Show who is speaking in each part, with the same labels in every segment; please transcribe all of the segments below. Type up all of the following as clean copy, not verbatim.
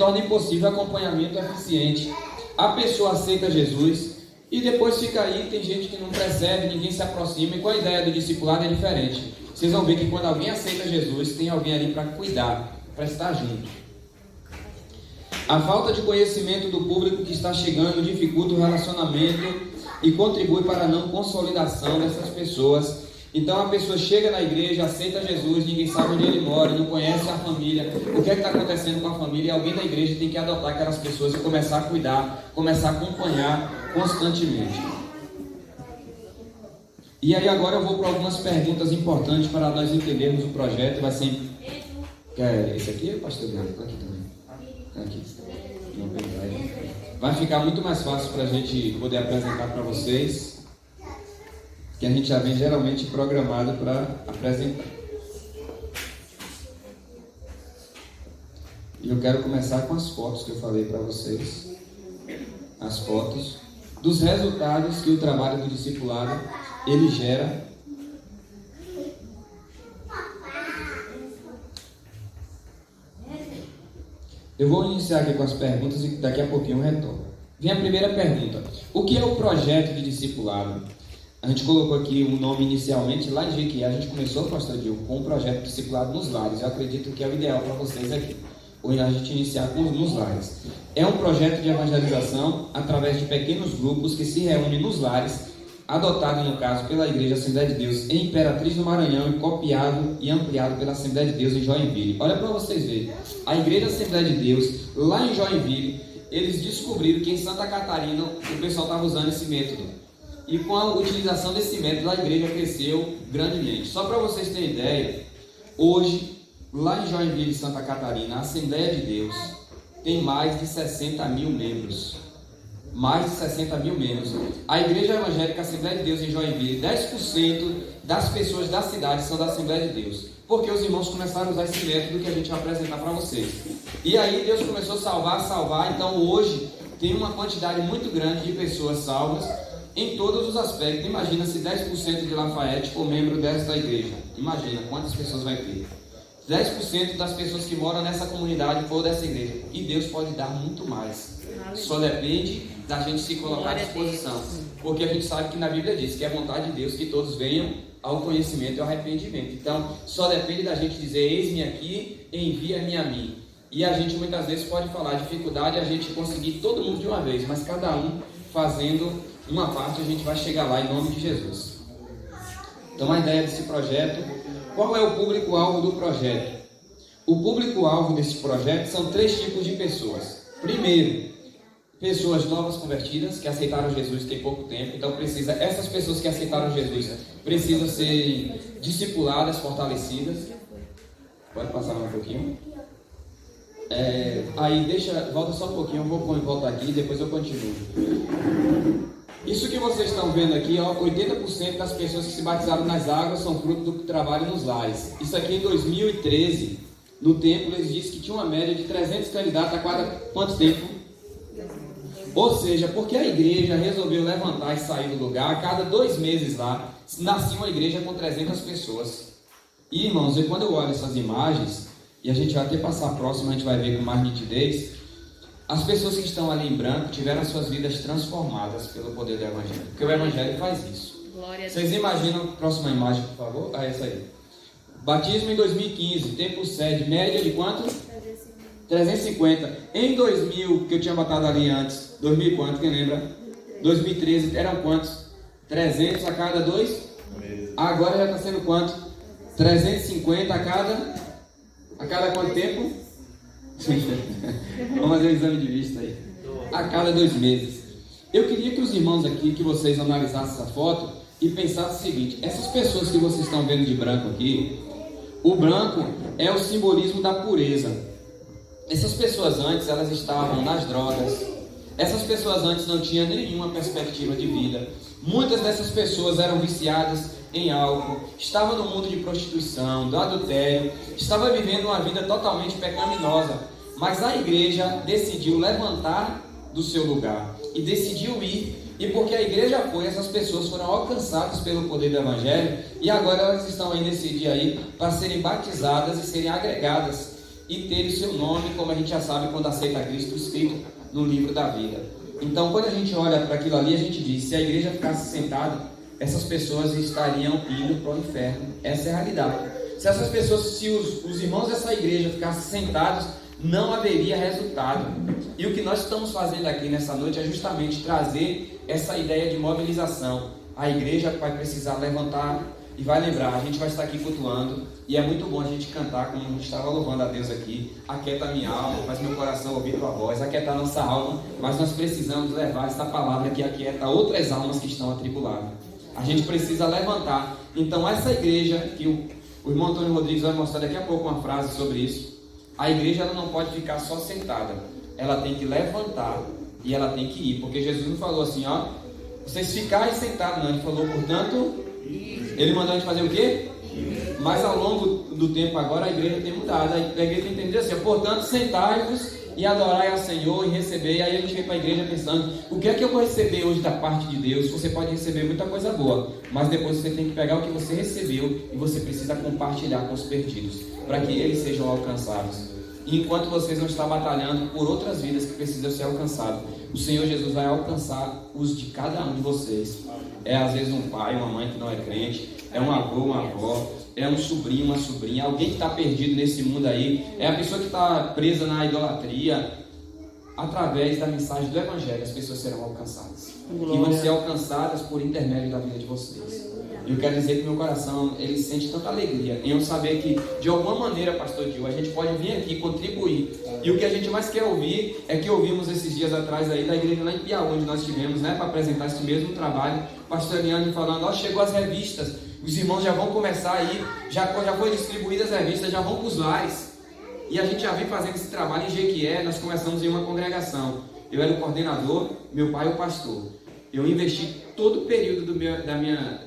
Speaker 1: torna impossível o acompanhamento eficiente. A pessoa aceita Jesus e depois fica aí, tem gente que não percebe, ninguém se aproxima, e com a ideia do discipulado é diferente. Vocês vão ver que quando alguém aceita Jesus, tem alguém ali para cuidar, para estar junto. A falta de conhecimento do público que está chegando dificulta o relacionamento e contribui para a não consolidação dessas pessoas. Então a pessoa chega na igreja, aceita Jesus, ninguém sabe onde ele mora, não conhece a família, o que é que está acontecendo com a família, e alguém da igreja tem que adotar aquelas pessoas e começar a cuidar, começar a acompanhar constantemente. E aí agora eu vou para algumas perguntas importantes para nós entendermos o projeto. Vai ser... Esse aqui é o pastor Leandro? Está aqui também. Aqui. Vai ficar muito mais fácil para a gente poder apresentar para vocês, que a gente já vem geralmente programado para apresentar. E eu quero começar com as fotos que eu falei para vocês. As fotos dos resultados que o trabalho do discipulado ele gera. Eu vou iniciar aqui com as perguntas e daqui a pouquinho eu retorno. Vem a primeira pergunta. O que é o projeto de discipulado? A gente colocou aqui o nome inicialmente, lá em Jequié, a gente começou, pastor Diogo, com o projeto discipulado nos lares. Eu acredito que é o ideal para vocês aqui. Hoje a gente iniciar com nos lares. É um projeto de evangelização através de pequenos grupos que se reúnem nos lares, adotado no caso pela Igreja Assembleia de Deus em Imperatriz do Maranhão e copiado e ampliado pela Assembleia de Deus em Joinville. Olha para vocês verem, a Igreja Assembleia de Deus lá em Joinville, eles descobriram que em Santa Catarina o pessoal estava usando esse método. E com a utilização desse método a igreja cresceu grandemente. Só para vocês terem ideia, hoje lá em Joinville, Santa Catarina, a Assembleia de Deus tem mais de 60 mil membros. Mais de 60 mil membros. A Igreja Evangélica Assembleia de Deus em Joinville, 10% das pessoas da cidade são da Assembleia de Deus. Porque os irmãos começaram a usar esse método que a gente vai apresentar para vocês. E aí Deus começou a salvar. Então hoje tem uma quantidade muito grande de pessoas salvas em todos os aspectos. Imagina se 10% de Lafayette for membro desta igreja. Imagina quantas pessoas vai ter. 10% das pessoas que moram nessa comunidade for dessa igreja. E Deus pode dar muito mais. Só depende da gente se colocar à disposição. Porque a gente sabe que na Bíblia diz que é vontade de Deus que todos venham ao conhecimento e ao arrependimento. Então, só depende da gente dizer: eis-me aqui, envia-me a mim. E a gente muitas vezes pode falar dificuldade a gente conseguir todo mundo de uma vez, mas cada um fazendo uma parte a gente vai chegar lá em nome de Jesus. Então a ideia desse projeto, qual é o público-alvo do projeto? O público-alvo desse projeto são 3 tipos de pessoas. Primeiro, pessoas novas convertidas, que aceitaram Jesus tem pouco tempo. Então essas pessoas que aceitaram Jesus precisam ser discipuladas, fortalecidas. Pode passar mais um pouquinho. Volta só um pouquinho, eu vou voltar aqui e depois eu continuo. Isso que vocês estão vendo aqui, 80% das pessoas que se batizaram nas águas são fruto do trabalho nos lares. Isso aqui em 2013, no templo, eles disseram que tinha uma média de 300 candidatos a cada quanto tempo? Ou seja, porque a igreja resolveu levantar e sair do lugar, a cada 2 meses lá, nascia uma igreja com 300 pessoas. E irmãos, quando eu olho essas imagens, e a gente vai até passar próximo, a gente vai ver com mais nitidez, as pessoas que estão ali em branco tiveram suas vidas transformadas pelo poder do Evangelho. Porque o Evangelho faz isso. Vocês imaginam, próxima imagem, por favor? Essa aí. Batismo em 2015, tempo sede, média de quanto? 350. Em 2000, que eu tinha botado ali antes, 2000 quanto, quem lembra? 2013, eram quantos? 300 a cada 2 meses. Agora já está sendo quanto? 350 a cada quanto tempo? Vamos fazer um exame de vista aí. A cada 2 meses. Eu queria que os irmãos aqui, que vocês analisassem essa foto e pensassem o seguinte: essas pessoas que vocês estão vendo de branco aqui, o branco é o simbolismo da pureza. Essas pessoas antes, elas estavam nas drogas. Essas pessoas antes não tinham nenhuma perspectiva de vida. Muitas dessas pessoas eram viciadas em álcool, estavam no mundo de prostituição, do adultério, estavam vivendo uma vida totalmente pecaminosa. Mas a igreja decidiu levantar do seu lugar e decidiu ir. E porque a igreja foi, essas pessoas foram alcançadas pelo poder do Evangelho, e agora elas estão aí nesse dia aí para serem batizadas e serem agregadas. e ter o seu nome, como a gente já sabe quando aceita Cristo, escrito no livro da vida. Então, quando a gente olha para aquilo ali, a gente diz, se a igreja ficasse sentada, essas pessoas estariam indo para o inferno. Essa é a realidade. Se essas pessoas, se os irmãos dessa igreja ficassem sentados, não haveria resultado. E o que nós estamos fazendo aqui nessa noite é justamente trazer essa ideia de mobilização. A igreja vai precisar levantar e vai lembrar, a gente vai estar aqui cultuando, e é muito bom a gente cantar como a gente estava louvando a Deus aqui. Aquieta minha alma, faz meu coração ouvir tua voz, aquieta nossa alma, mas nós precisamos levar essa palavra que aquieta outras almas que estão atribuladas. A gente precisa levantar. Então essa igreja, que o irmão Antônio Rodrigues vai mostrar daqui a pouco uma frase sobre isso, a igreja ela não pode ficar só sentada, ela tem que levantar e ela tem que ir, porque Jesus não falou assim, ó, vocês ficarem sentados, não, ele falou, portanto, ele mandou a gente fazer o quê? Mas ao longo do tempo agora a igreja tem mudado, a igreja tem entendido assim, portanto, sentai-vos e adorai ao Senhor e receber. E aí a gente vem para a igreja pensando, o que é que eu vou receber hoje da parte de Deus? Você pode receber muita coisa boa, mas depois você tem que pegar o que você recebeu e você precisa compartilhar com os perdidos, para que eles sejam alcançados. E enquanto vocês não estão batalhando por outras vidas que precisam ser alcançadas, o Senhor Jesus vai alcançar os de cada um de vocês. É às vezes um pai, uma mãe que não é crente, é um avô, uma avó, é um sobrinho, uma sobrinha, alguém que está perdido nesse mundo aí, é a pessoa que está presa na idolatria. Através da mensagem do Evangelho, as pessoas serão alcançadas. E vão ser alcançadas por intermédio da vida de vocês. Eu quero dizer que meu coração, ele sente tanta alegria em eu saber que, de alguma maneira, pastor Gil, a gente pode vir aqui contribuir. E o que a gente mais quer ouvir é que ouvimos esses dias atrás aí da igreja lá em Piauí, onde nós estivemos, né, para apresentar esse mesmo trabalho, pastor Eliane falando, ó, chegou as revistas, os irmãos já vão começar aí, já foi distribuídas as revistas, já vão para os lares. E a gente já vem fazendo esse trabalho em Jequié. Nós começamos em uma congregação. Eu era o coordenador, meu pai o pastor. Eu investi todo o período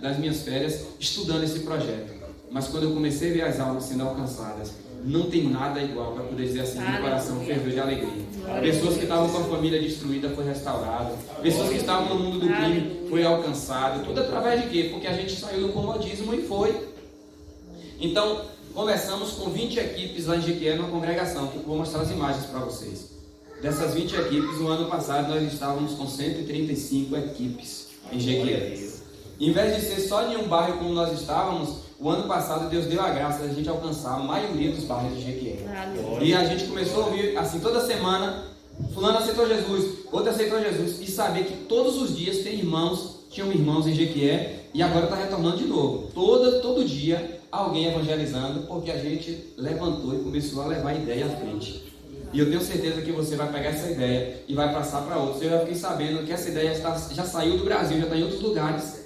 Speaker 1: das minhas férias estudando esse projeto. Mas quando eu comecei a ver as almas sendo alcançadas, não tem nada igual para poder dizer assim, meu coração ferveu de alegria. Pessoas que estavam com a família destruída foi restaurada. Pessoas que estavam no mundo do crime foi alcançado. Tudo através de quê? Porque a gente saiu do comodismo e foi. Então, começamos com 20 equipes lá em Jequié, numa congregação, que eu vou mostrar as imagens para vocês. Dessas 20 equipes, no ano passado nós estávamos com 135 equipes em Jequié. Em vez de ser só em um bairro como nós estávamos, o ano passado Deus deu a graça de a gente alcançar a maioria dos bairros de Jequié. E a gente começou a ouvir, assim, toda semana, fulano aceitou Jesus, outro aceitou Jesus, e saber que todos os dias tinham irmãos em Jequié, e agora está retornando de novo. Todo dia alguém evangelizando, porque a gente levantou e começou a levar a ideia à frente. E eu tenho certeza que você vai pegar essa ideia e vai passar para outros. Eu já fiquei sabendo que essa ideia já saiu do Brasil, já está em outros lugares.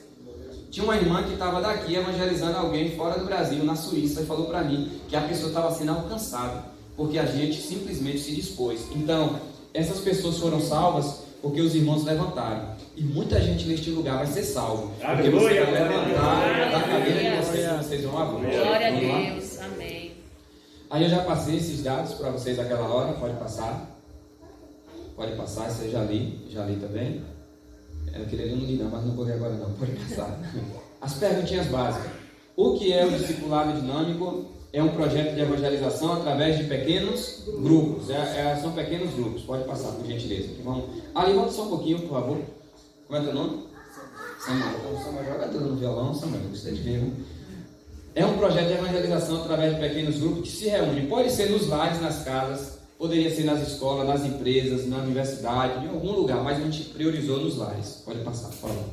Speaker 1: Tinha uma irmã que estava daqui evangelizando alguém fora do Brasil, na Suíça, e falou para mim que a pessoa estava sendo alcançada, porque a gente simplesmente se dispôs. Então, essas pessoas foram salvas porque os irmãos levantaram. E muita gente neste lugar vai ser salvo, porque você vai levantar da cadeira de vocês vão abrir.
Speaker 2: Glória a Deus, amém.
Speaker 1: Aí eu já passei esses dados para vocês naquela hora, pode passar, isso eu já li também. Eu queria ler, não li não, mas não vou ler agora não, pode passar. As perguntinhas básicas. O que é o discipulado dinâmico? É um projeto de evangelização através de pequenos grupos. São pequenos grupos, pode passar, por gentileza. Ali, volta só um pouquinho, por favor. Como é teu nome? Samuel jogador no violão, Samuel, você de ver. É um projeto de evangelização através de pequenos grupos que se reúnem. Pode ser nos lares, nas casas, poderia ser nas escolas, nas empresas, na universidade, em algum lugar, mas a gente priorizou nos lares. Pode passar, por favor.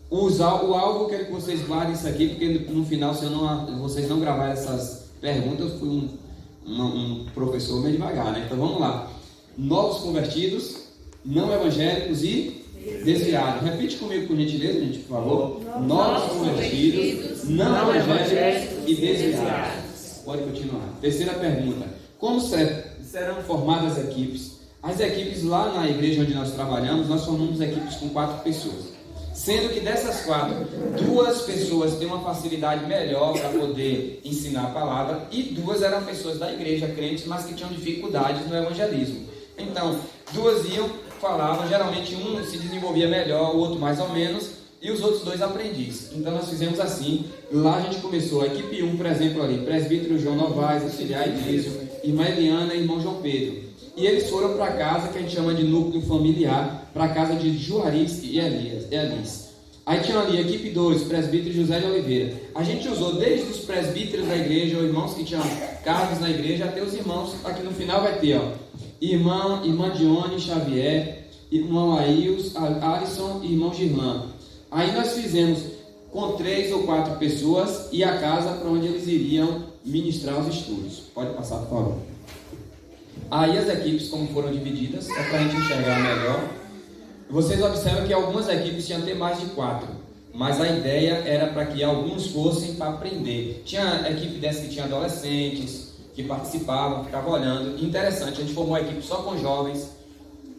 Speaker 1: O alvo, eu quero que vocês guardem isso aqui, porque no final, se vocês não gravarem essas perguntas, eu fui um professor meio devagar, né? Então vamos lá. Novos convertidos, não evangélicos e desviados. Repite comigo, por gentileza, gente, por favor. Novos convertidos, não evangélicos e desviados. Pode continuar. Terceira pergunta. Como serão formadas as equipes? As equipes lá na igreja onde nós trabalhamos, nós formamos equipes com 4 pessoas. Sendo que dessas 4, 2 pessoas têm uma facilidade melhor para poder ensinar a palavra e 2 eram pessoas da igreja, crentes, mas que tinham dificuldades no evangelismo. Então, 2 falavam, geralmente um se desenvolvia melhor, o outro mais ou menos, e os outros 2 aprendizes. Então nós fizemos assim. Lá a gente começou a equipe 1, por exemplo, ali, presbítero João Novaes, auxiliar Idrísio, irmã Eliana e irmão João Pedro. E eles foram para a casa que a gente chama de núcleo familiar, para a casa de Juarez e Elis. Aí tinha ali, equipe 2, presbítero José de Oliveira. A gente usou desde os presbíteros da igreja, ou irmãos que tinham cargos na igreja, até os irmãos, aqui no final vai ter, ó, irmã Dione Xavier, irmão Alisson e irmão Girlan. Aí nós fizemos com 3 ou 4 pessoas e a casa para onde eles iriam ministrar os estudos. Pode passar, por favor. Aí as equipes, como foram divididas, só para a gente enxergar melhor. Vocês observam que algumas equipes tinham até mais de 4, mas a ideia era para que alguns fossem para aprender. Tinha equipe dessa que tinha adolescentes, que participavam, ficavam olhando. Interessante, a gente formou uma equipe só com jovens.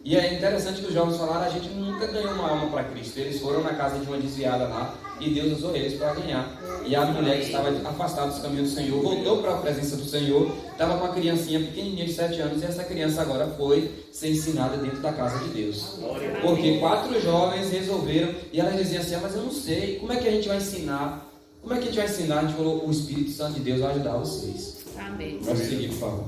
Speaker 1: E é interessante que os jovens falaram, a gente nunca ganhou uma alma para Cristo. Eles foram na casa de uma desviada lá e Deus usou eles para ganhar. E a mulher que estava afastada dos caminhos do Senhor voltou para a presença do Senhor, estava com uma criancinha pequenininha de 7 anos e essa criança agora foi ser ensinada dentro da casa de Deus. Porque 4 jovens resolveram e elas diziam assim, mas eu não sei, como é que a gente vai ensinar? Como é que a gente vai ensinar? A gente falou, o Espírito Santo de Deus vai ajudar vocês.
Speaker 2: Amém.
Speaker 1: Pode seguir, por favor.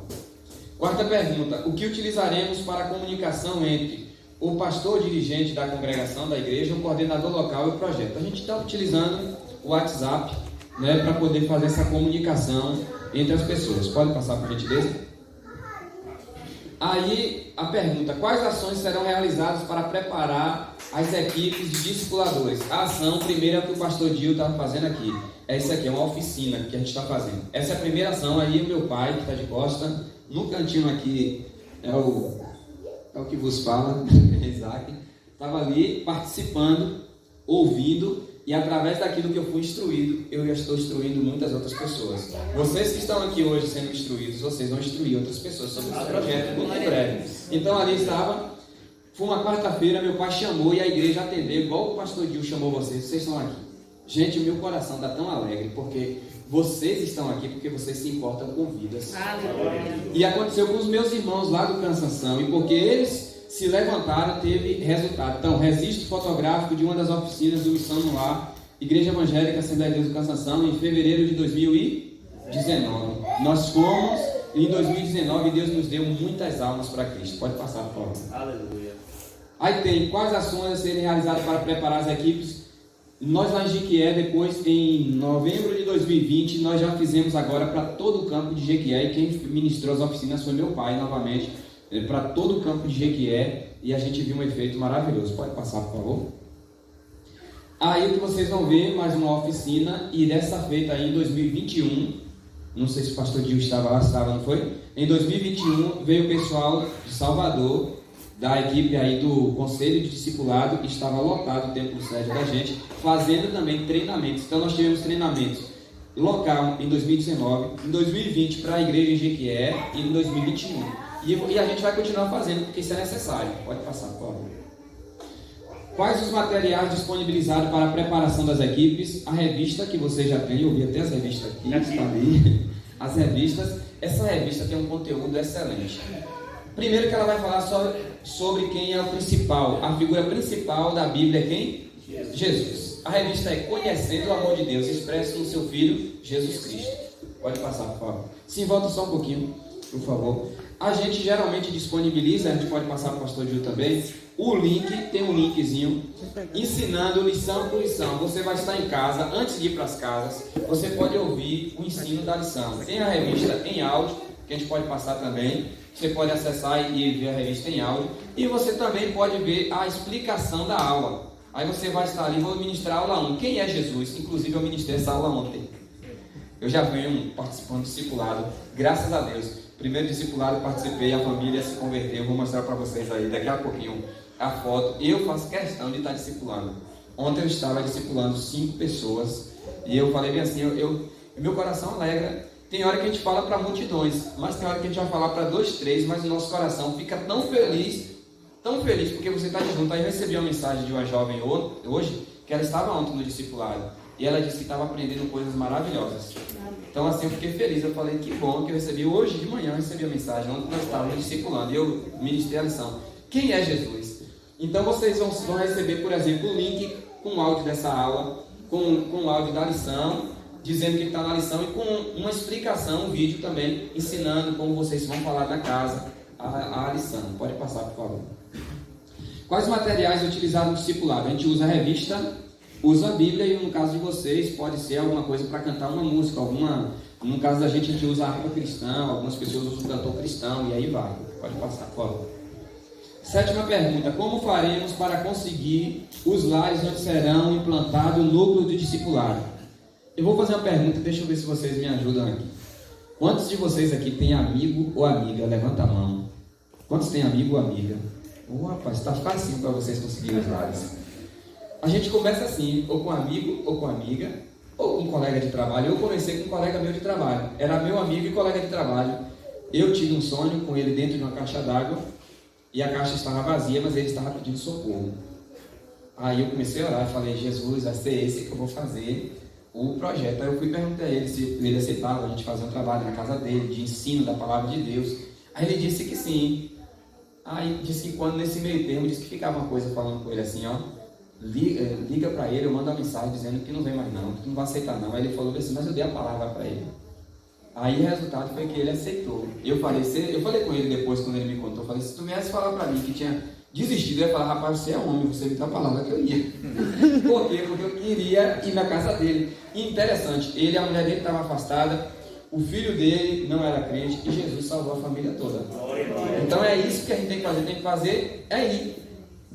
Speaker 1: Quarta pergunta, o que utilizaremos para a comunicação entre o pastor dirigente da congregação da igreja, o coordenador local e o projeto? A gente está utilizando o WhatsApp, né, para poder fazer essa comunicação entre as pessoas. Pode passar por gentileza? Aí a pergunta, quais ações serão realizadas para preparar as equipes de discipuladores? A ação primeira é o que o pastor Dil estava fazendo aqui. Essa aqui é uma oficina que a gente está fazendo. Essa é a primeira ação. Aí o meu pai, que está de costa, no cantinho aqui, é o que vos fala, Isaac, estava ali participando, ouvindo, e através daquilo que eu fui instruído, eu já estou instruindo muitas outras pessoas. Vocês que estão aqui hoje sendo instruídos, vocês vão instruir outras pessoas sobre esse projeto muito em breve. Então ali estava, foi uma quarta-feira, meu pai chamou e a igreja atendeu, igual o pastor Gil chamou vocês estão aqui. Gente, o meu coração está tão alegre, porque vocês estão aqui porque vocês se importam com vidas.
Speaker 2: Aleluia.
Speaker 1: E aconteceu com os meus irmãos lá do Cansanção, e porque eles se levantaram, teve resultado. Então, registro fotográfico de uma das oficinas do Missão no Lar, Igreja Evangélica Assembleia de Deus do Cansanção, em fevereiro de 2019. Nós fomos, em 2019, Deus nos deu muitas almas para Cristo. Pode passar, por favor.
Speaker 3: Aleluia.
Speaker 1: Aí tem, quais ações a serem realizadas para preparar as equipes? Nós lá em Jequié, depois em novembro de 2020, nós já fizemos agora para todo o campo de Jequié, e quem ministrou as oficinas foi meu pai novamente, para todo o campo de Jequié, e a gente viu um efeito maravilhoso. Pode passar, por favor. Aí o que vocês vão ver, mais uma oficina, e dessa feita aí em 2021, não sei se o pastor Gil estava lá, estava, não foi? Em 2021 veio o pessoal de Salvador, da equipe aí do Conselho de Discipulado, que estava lotado o templo sede da gente, fazendo também treinamentos. Então nós tivemos treinamentos local em 2019, em 2020 para a igreja em Jequié e em 2021. E a gente vai continuar fazendo porque isso é necessário. Pode passar, por favor. Quais os materiais disponibilizados para a preparação das equipes? A revista que você já tem, eu vi até as revistas aqui, está ali. As revistas, essa revista tem um conteúdo excelente. Primeiro que ela vai falar sobre quem é o principal, a figura principal da Bíblia é quem? Jesus. A revista é Conhecendo o Amor de Deus, expresso no seu Filho, Jesus Cristo. Pode passar, por favor. Sim, volta só um pouquinho, por favor. A gente geralmente disponibiliza, a gente pode passar para o pastor Gil também, o link, tem um linkzinho, ensinando lição por lição. Você vai estar em casa, antes de ir para as casas, você pode ouvir o ensino da lição. Tem a revista em áudio, que a gente pode passar também. Você pode acessar e ver a revista em áudio. E você também pode ver a explicação da aula. Aí você vai estar ali, vou ministrar a aula 1. Quem é Jesus? Inclusive eu ministrei essa aula ontem. Eu já venho participando do discipulado, graças a Deus. Primeiro discipulado participei, a família se converteu. Vou mostrar para vocês aí daqui a pouquinho a foto. Eu faço questão de estar discipulando. Ontem eu estava discipulando 5 pessoas. E eu falei bem assim, meu coração alegra. Tem hora que a gente fala para multidões, mas tem hora que a gente vai falar para 2, 3, mas o nosso coração fica tão feliz, porque você está junto. Aí eu recebi uma mensagem de uma jovem hoje, que ela estava ontem no discipulado, e ela disse que estava aprendendo coisas maravilhosas. Então assim, eu fiquei feliz, eu falei, que bom que eu recebi hoje de manhã, eu recebi a mensagem, ontem nós estávamos discipulando, e eu ministrei a lição. Quem é Jesus? Então vocês vão receber, por exemplo, o link com o áudio dessa aula, com o áudio da lição, dizendo que está na lição e com uma explicação, um vídeo também, ensinando como vocês vão falar na casa a lição. Pode passar, por favor. Quais materiais utilizados no discipulado? A gente usa a revista, usa a Bíblia e no caso de vocês pode ser alguma coisa para cantar uma música, no caso da gente usa a harpa cristã, algumas pessoas usam o cantor cristão e aí vai. Pode passar, por favor. Sétima pergunta: como faremos para conseguir os lares onde serão implantados o núcleo de discipulado? Eu vou fazer uma pergunta, deixa eu ver se vocês me ajudam aqui. Quantos de vocês aqui têm amigo ou amiga? Levanta a mão. Quantos têm amigo ou amiga? Rapaz, está facinho para vocês conseguirem os lares. A gente começa assim, ou com amigo ou com amiga, ou com colega de trabalho. Eu comecei com um colega meu de trabalho. Era meu amigo e colega de trabalho. Eu tive um sonho com ele dentro de uma caixa d'água e a caixa estava vazia, mas ele estava pedindo socorro. Aí eu comecei a orar e falei: Jesus, vai ser esse que eu vou fazer o projeto. Aí eu fui perguntar a ele se ele aceitava a gente fazer um trabalho na casa dele, de ensino da palavra de Deus. Aí ele disse que sim. Aí disse que quando nesse meio termo, disse que ficava uma coisa falando com ele assim, ó, liga para ele, eu mando uma mensagem dizendo que não vem mais não, que não vai aceitar não. Aí ele falou assim, mas eu dei a palavra para ele. Aí o resultado foi que ele aceitou. Eu falei com ele depois, quando ele me contou, eu falei: se tu viesse falar para mim que tinha desistido, eu ia falar: rapaz, você é homem, você me dá a palavra que eu ia. Por quê? Porque eu queria ir na casa dele. E interessante, a mulher dele estava afastada, o filho dele não era crente e Jesus salvou a família toda. Então é isso que a gente tem que fazer é ir,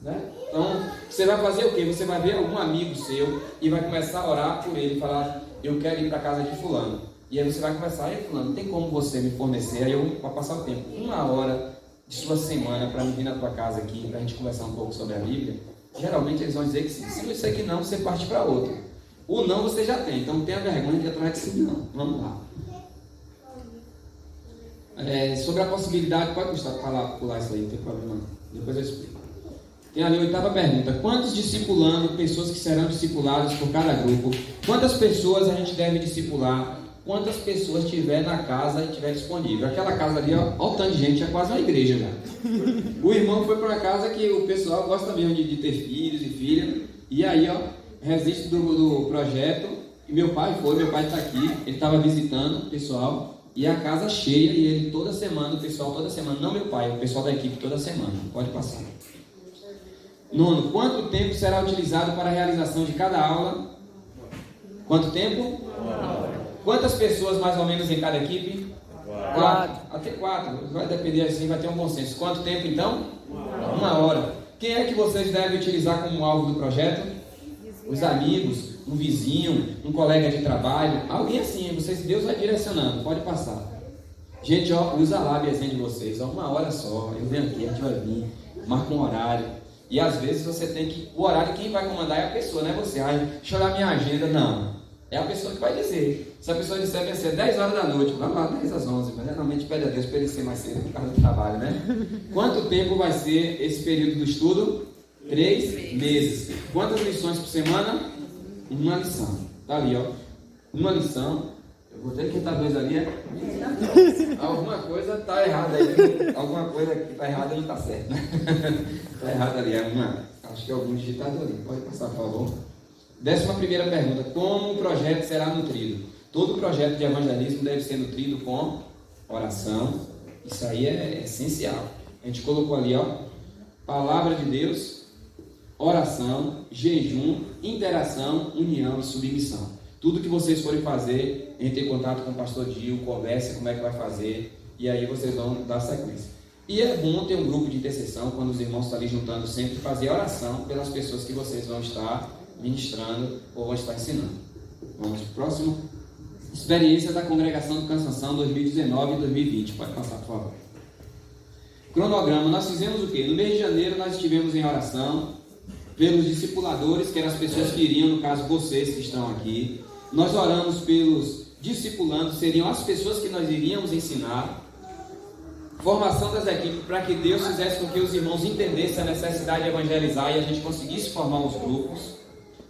Speaker 1: né? Então você vai fazer o quê? Você vai ver algum amigo seu e vai começar a orar por ele, falar: eu quero ir para a casa de fulano. E aí você vai conversar: ei fulano, tem como você me fornecer? Aí eu vou passar o tempo, 1 hora de sua semana para me vir na tua casa aqui, para a gente conversar um pouco sobre a Bíblia. Geralmente eles vão dizer que sim. Se não disser que não, você parte para outro. O não você já tem, então não tenha vergonha de ir atrás de sim não. Vamos lá. Sobre a possibilidade, pode pular isso aí, não tem problema não. Depois eu explico. Tem ali a 8ª pergunta: quantos discipulando, pessoas que serão discipuladas por cada grupo? Quantas pessoas a gente deve discipular? Quantas pessoas tiver na casa e tiver disponível? Aquela casa ali, ó o tanto de gente, é quase uma igreja já. O irmão foi para uma casa que o pessoal gosta mesmo de ter filhos e filhas. E aí, ó, resiste do projeto. E meu pai está aqui, ele estava visitando o pessoal. E a casa cheia, e ele toda semana, o pessoal toda semana, não meu pai, o pessoal da equipe toda semana. Pode passar. 9. Quanto tempo será utilizado para a realização de cada aula? Quanto tempo? 1 hora. Quantas pessoas mais ou menos em cada equipe? 4. Até 4. Vai depender assim, vai ter um bom senso. Quanto tempo então? 1 hora. Quem é que vocês devem utilizar como alvo do projeto? Os amigos, um vizinho, um colega de trabalho, alguém assim, Deus vai direcionando, pode passar. Gente, ó, usa a lábiazinha de vocês, ó, 1 hora só, eu venho aqui, a gente vai vir, marca um horário. E às vezes você tem que, o horário quem vai comandar é a pessoa, não é você. Deixa eu olhar minha agenda, não. É a pessoa que vai dizer. Se a pessoa disser que vai ser 10 horas da noite, vamos lá, 10 às 11, mas geralmente pede a Deus para ele ser mais cedo por causa do trabalho, né? Quanto tempo vai ser esse período do estudo? 3 meses. Quantas lições por semana? 1 lição. Tá ali, ó. 1 lição. Eu vou ter que estar 2 ali, alguma coisa está errada aí. Alguma coisa que está errada não está certa. Está errada ali. Acho que é algum digitado ali. Pode passar, por favor. 11ª pergunta: como o projeto será nutrido? Todo projeto de evangelismo deve ser nutrido com oração. Isso aí é essencial. A gente colocou ali, ó, palavra de Deus, oração, jejum, interação, união e submissão. Tudo que vocês forem fazer, entre em contato com o pastor Gil, converse como é que vai fazer, e aí vocês vão dar sequência. E é bom ter um grupo de intercessão, quando os irmãos estão ali juntando sempre, fazer oração pelas pessoas que vocês vão estar ministrando ou vão estar ensinando. Vamos para o próximo. Experiência da Congregação do Cansanção 2019 e 2020. Pode passar, por favor. Cronograma. Nós fizemos o quê? No mês de janeiro nós estivemos em oração pelos discipuladores, que eram as pessoas que iriam, no caso vocês que estão aqui. Nós oramos pelos discipulandos, seriam as pessoas que nós iríamos ensinar. Formação das equipes, para que Deus fizesse com que os irmãos entendessem a necessidade de evangelizar e a gente conseguisse formar os grupos.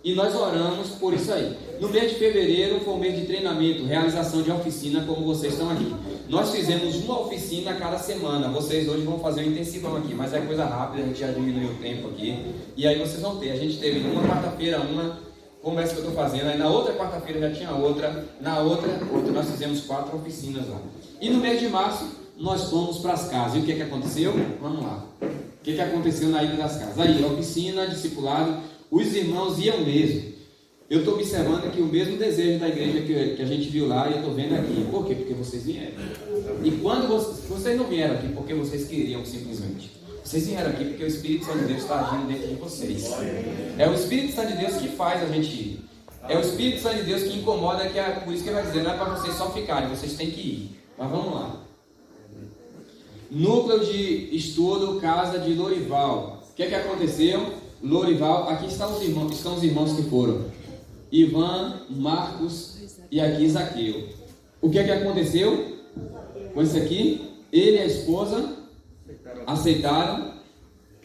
Speaker 1: E nós oramos por isso aí. No mês de fevereiro foi um mês de treinamento, realização de oficina, como vocês estão aqui. Nós fizemos uma oficina a cada semana. Vocês hoje vão fazer um intensivão aqui, mas é coisa rápida, a gente já diminuiu o tempo aqui. E aí vocês vão ter. A gente teve uma quarta-feira, uma como essa que eu estou fazendo. Aí na outra quarta-feira já tinha outra, na outra, nós fizemos 4 oficinas lá. E no mês de março, nós fomos para as casas. E o que aconteceu? Vamos lá. O que aconteceu na ida das casas? Aí, oficina, discipulado, os irmãos iam mesmo. Eu estou observando aqui o mesmo desejo da igreja que a gente viu lá e eu estou vendo aqui. Por quê? Porque vocês vieram. E quando vocês não vieram aqui porque vocês queriam simplesmente. Vocês vieram aqui porque o Espírito Santo de Deus está agindo dentro de vocês. É o Espírito Santo de Deus que faz a gente ir. É o Espírito Santo de Deus que incomoda, que é por isso que ele vai dizer, não é para vocês só ficarem, vocês têm que ir. Mas vamos lá. Núcleo de estudo, casa de Lorival. O que aconteceu? Lorival, aqui estão os irmãos que foram. Ivan, Marcos e aqui Zaqueu. O que aconteceu com esse aqui? Ele e a esposa aceitaram,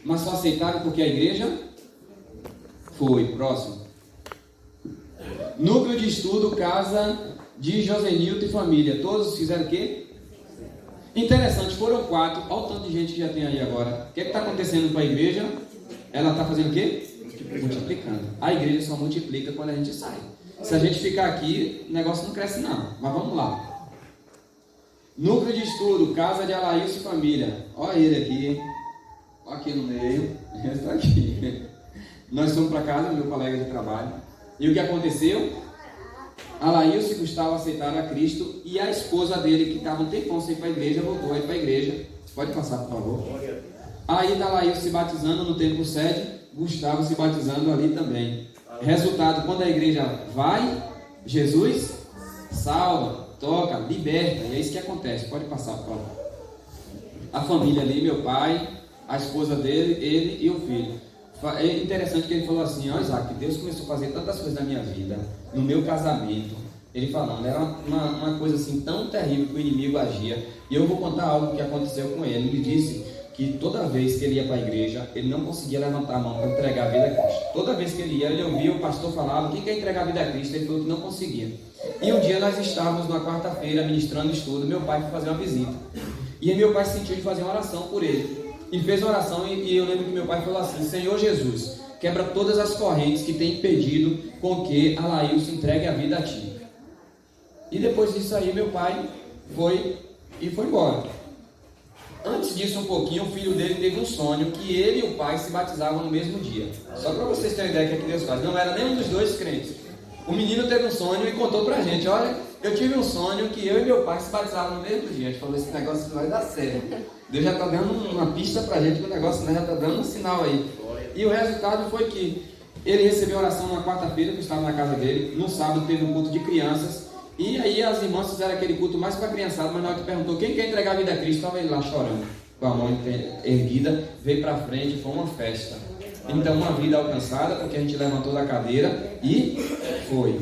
Speaker 1: mas só aceitaram porque a igreja foi. Próximo. Núcleo de estudo, casa de Josenilton e família. Todos fizeram o quê? Interessante, foram 4. Olha o tanto de gente que já tem aí agora. O que está acontecendo com a igreja? Ela está fazendo o quê? Multiplicando. A igreja só multiplica quando a gente sai. Se a gente ficar aqui, o negócio não cresce não. Mas vamos lá. Núcleo de estudo, casa de Alaílson e família. Olha ele aqui. Olha aqui no meio. Ele está aqui. Nós fomos para casa, meu colega de trabalho. E o que aconteceu? Alaílson e Gustavo aceitaram a Cristo. E a esposa dele, que estava um tempão sem ir para a igreja, voltou aí para a igreja. Pode passar, por favor. Aí está Alaílson se batizando no templo sede. Gustavo se batizando ali também. Resultado, quando a igreja vai, Jesus salva, toca, liberta. E é isso que acontece. Pode passar, por favor. A família ali, meu pai, a esposa dele, ele e o filho. É interessante que ele falou assim: ó, Isaac, Deus começou a fazer tantas coisas na minha vida, no meu casamento. Ele falando, era uma coisa assim tão terrível que o inimigo agia. E eu vou contar algo que aconteceu com ele. Ele disse que toda vez que ele ia para a igreja, ele não conseguia levantar a mão para entregar a vida a Cristo. Toda vez que ele ia, ele ouvia o pastor falava: quem quer entregar a vida a Cristo? Ele falou que não conseguia. E um dia nós estávamos na quarta-feira ministrando estudo, meu pai foi fazer uma visita. E aí meu pai sentiu de fazer uma oração por ele. E fez uma oração e eu lembro que meu pai falou assim: Senhor Jesus, quebra todas as correntes que têm impedido com que Alaílson entregue a vida a Ti. E depois disso aí meu pai foi embora. Antes disso um pouquinho, o filho dele teve um sonho que ele e o pai se batizavam no mesmo dia. Só para vocês terem ideia do que Deus faz. Não era nenhum dos dois crentes. O menino teve um sonho e contou pra gente: olha, eu tive um sonho que eu e meu pai se batizavam no mesmo dia. A gente falou: esse negócio não vai dar certo. Deus já está dando uma pista pra gente que o negócio já está dando um sinal aí. E o resultado foi que ele recebeu oração na quarta-feira, que eu estava na casa dele. No sábado teve um culto de crianças. E aí as irmãs fizeram aquele culto mais para criançada, mas na hora que perguntou quem quer entregar a vida a Cristo, estava ele lá chorando, com a mão erguida, veio para frente, foi uma festa. Então uma vida alcançada, porque a gente levantou da cadeira e foi.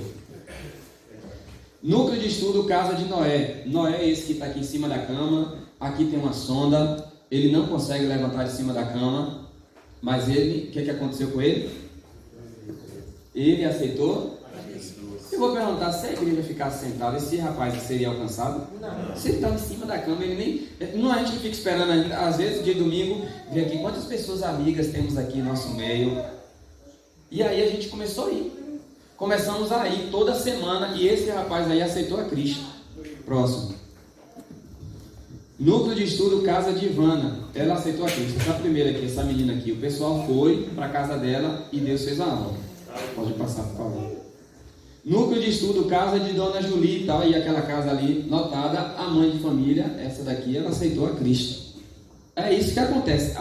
Speaker 1: Núcleo de estudo, casa de Noé. Noé é esse que está aqui em cima da cama. Aqui tem uma sonda. Ele não consegue levantar de cima da cama. Mas ele, o que aconteceu com ele? Ele aceitou. Eu vou perguntar: se a igreja ficasse sentada, esse rapaz seria alcançado? Não. Se ele está em cima da cama, ele nem... Não é a gente que fica esperando ainda. Às vezes, dia de domingo, vê aqui quantas pessoas amigas temos aqui no nosso meio. E aí a gente começou a ir. Começamos a ir toda semana e esse rapaz aí aceitou a Cristo. Próximo. Núcleo de estudo, casa de Ivana. Ela aceitou a Cristo. Essa primeira aqui, essa menina aqui. O pessoal foi para a casa dela e Deus fez a aula. Pode passar, por favor. Núcleo de estudo, casa de Dona Julie e tal. E aquela casa ali, notada, a mãe de família, essa daqui, ela aceitou a Cristo. É isso que acontece.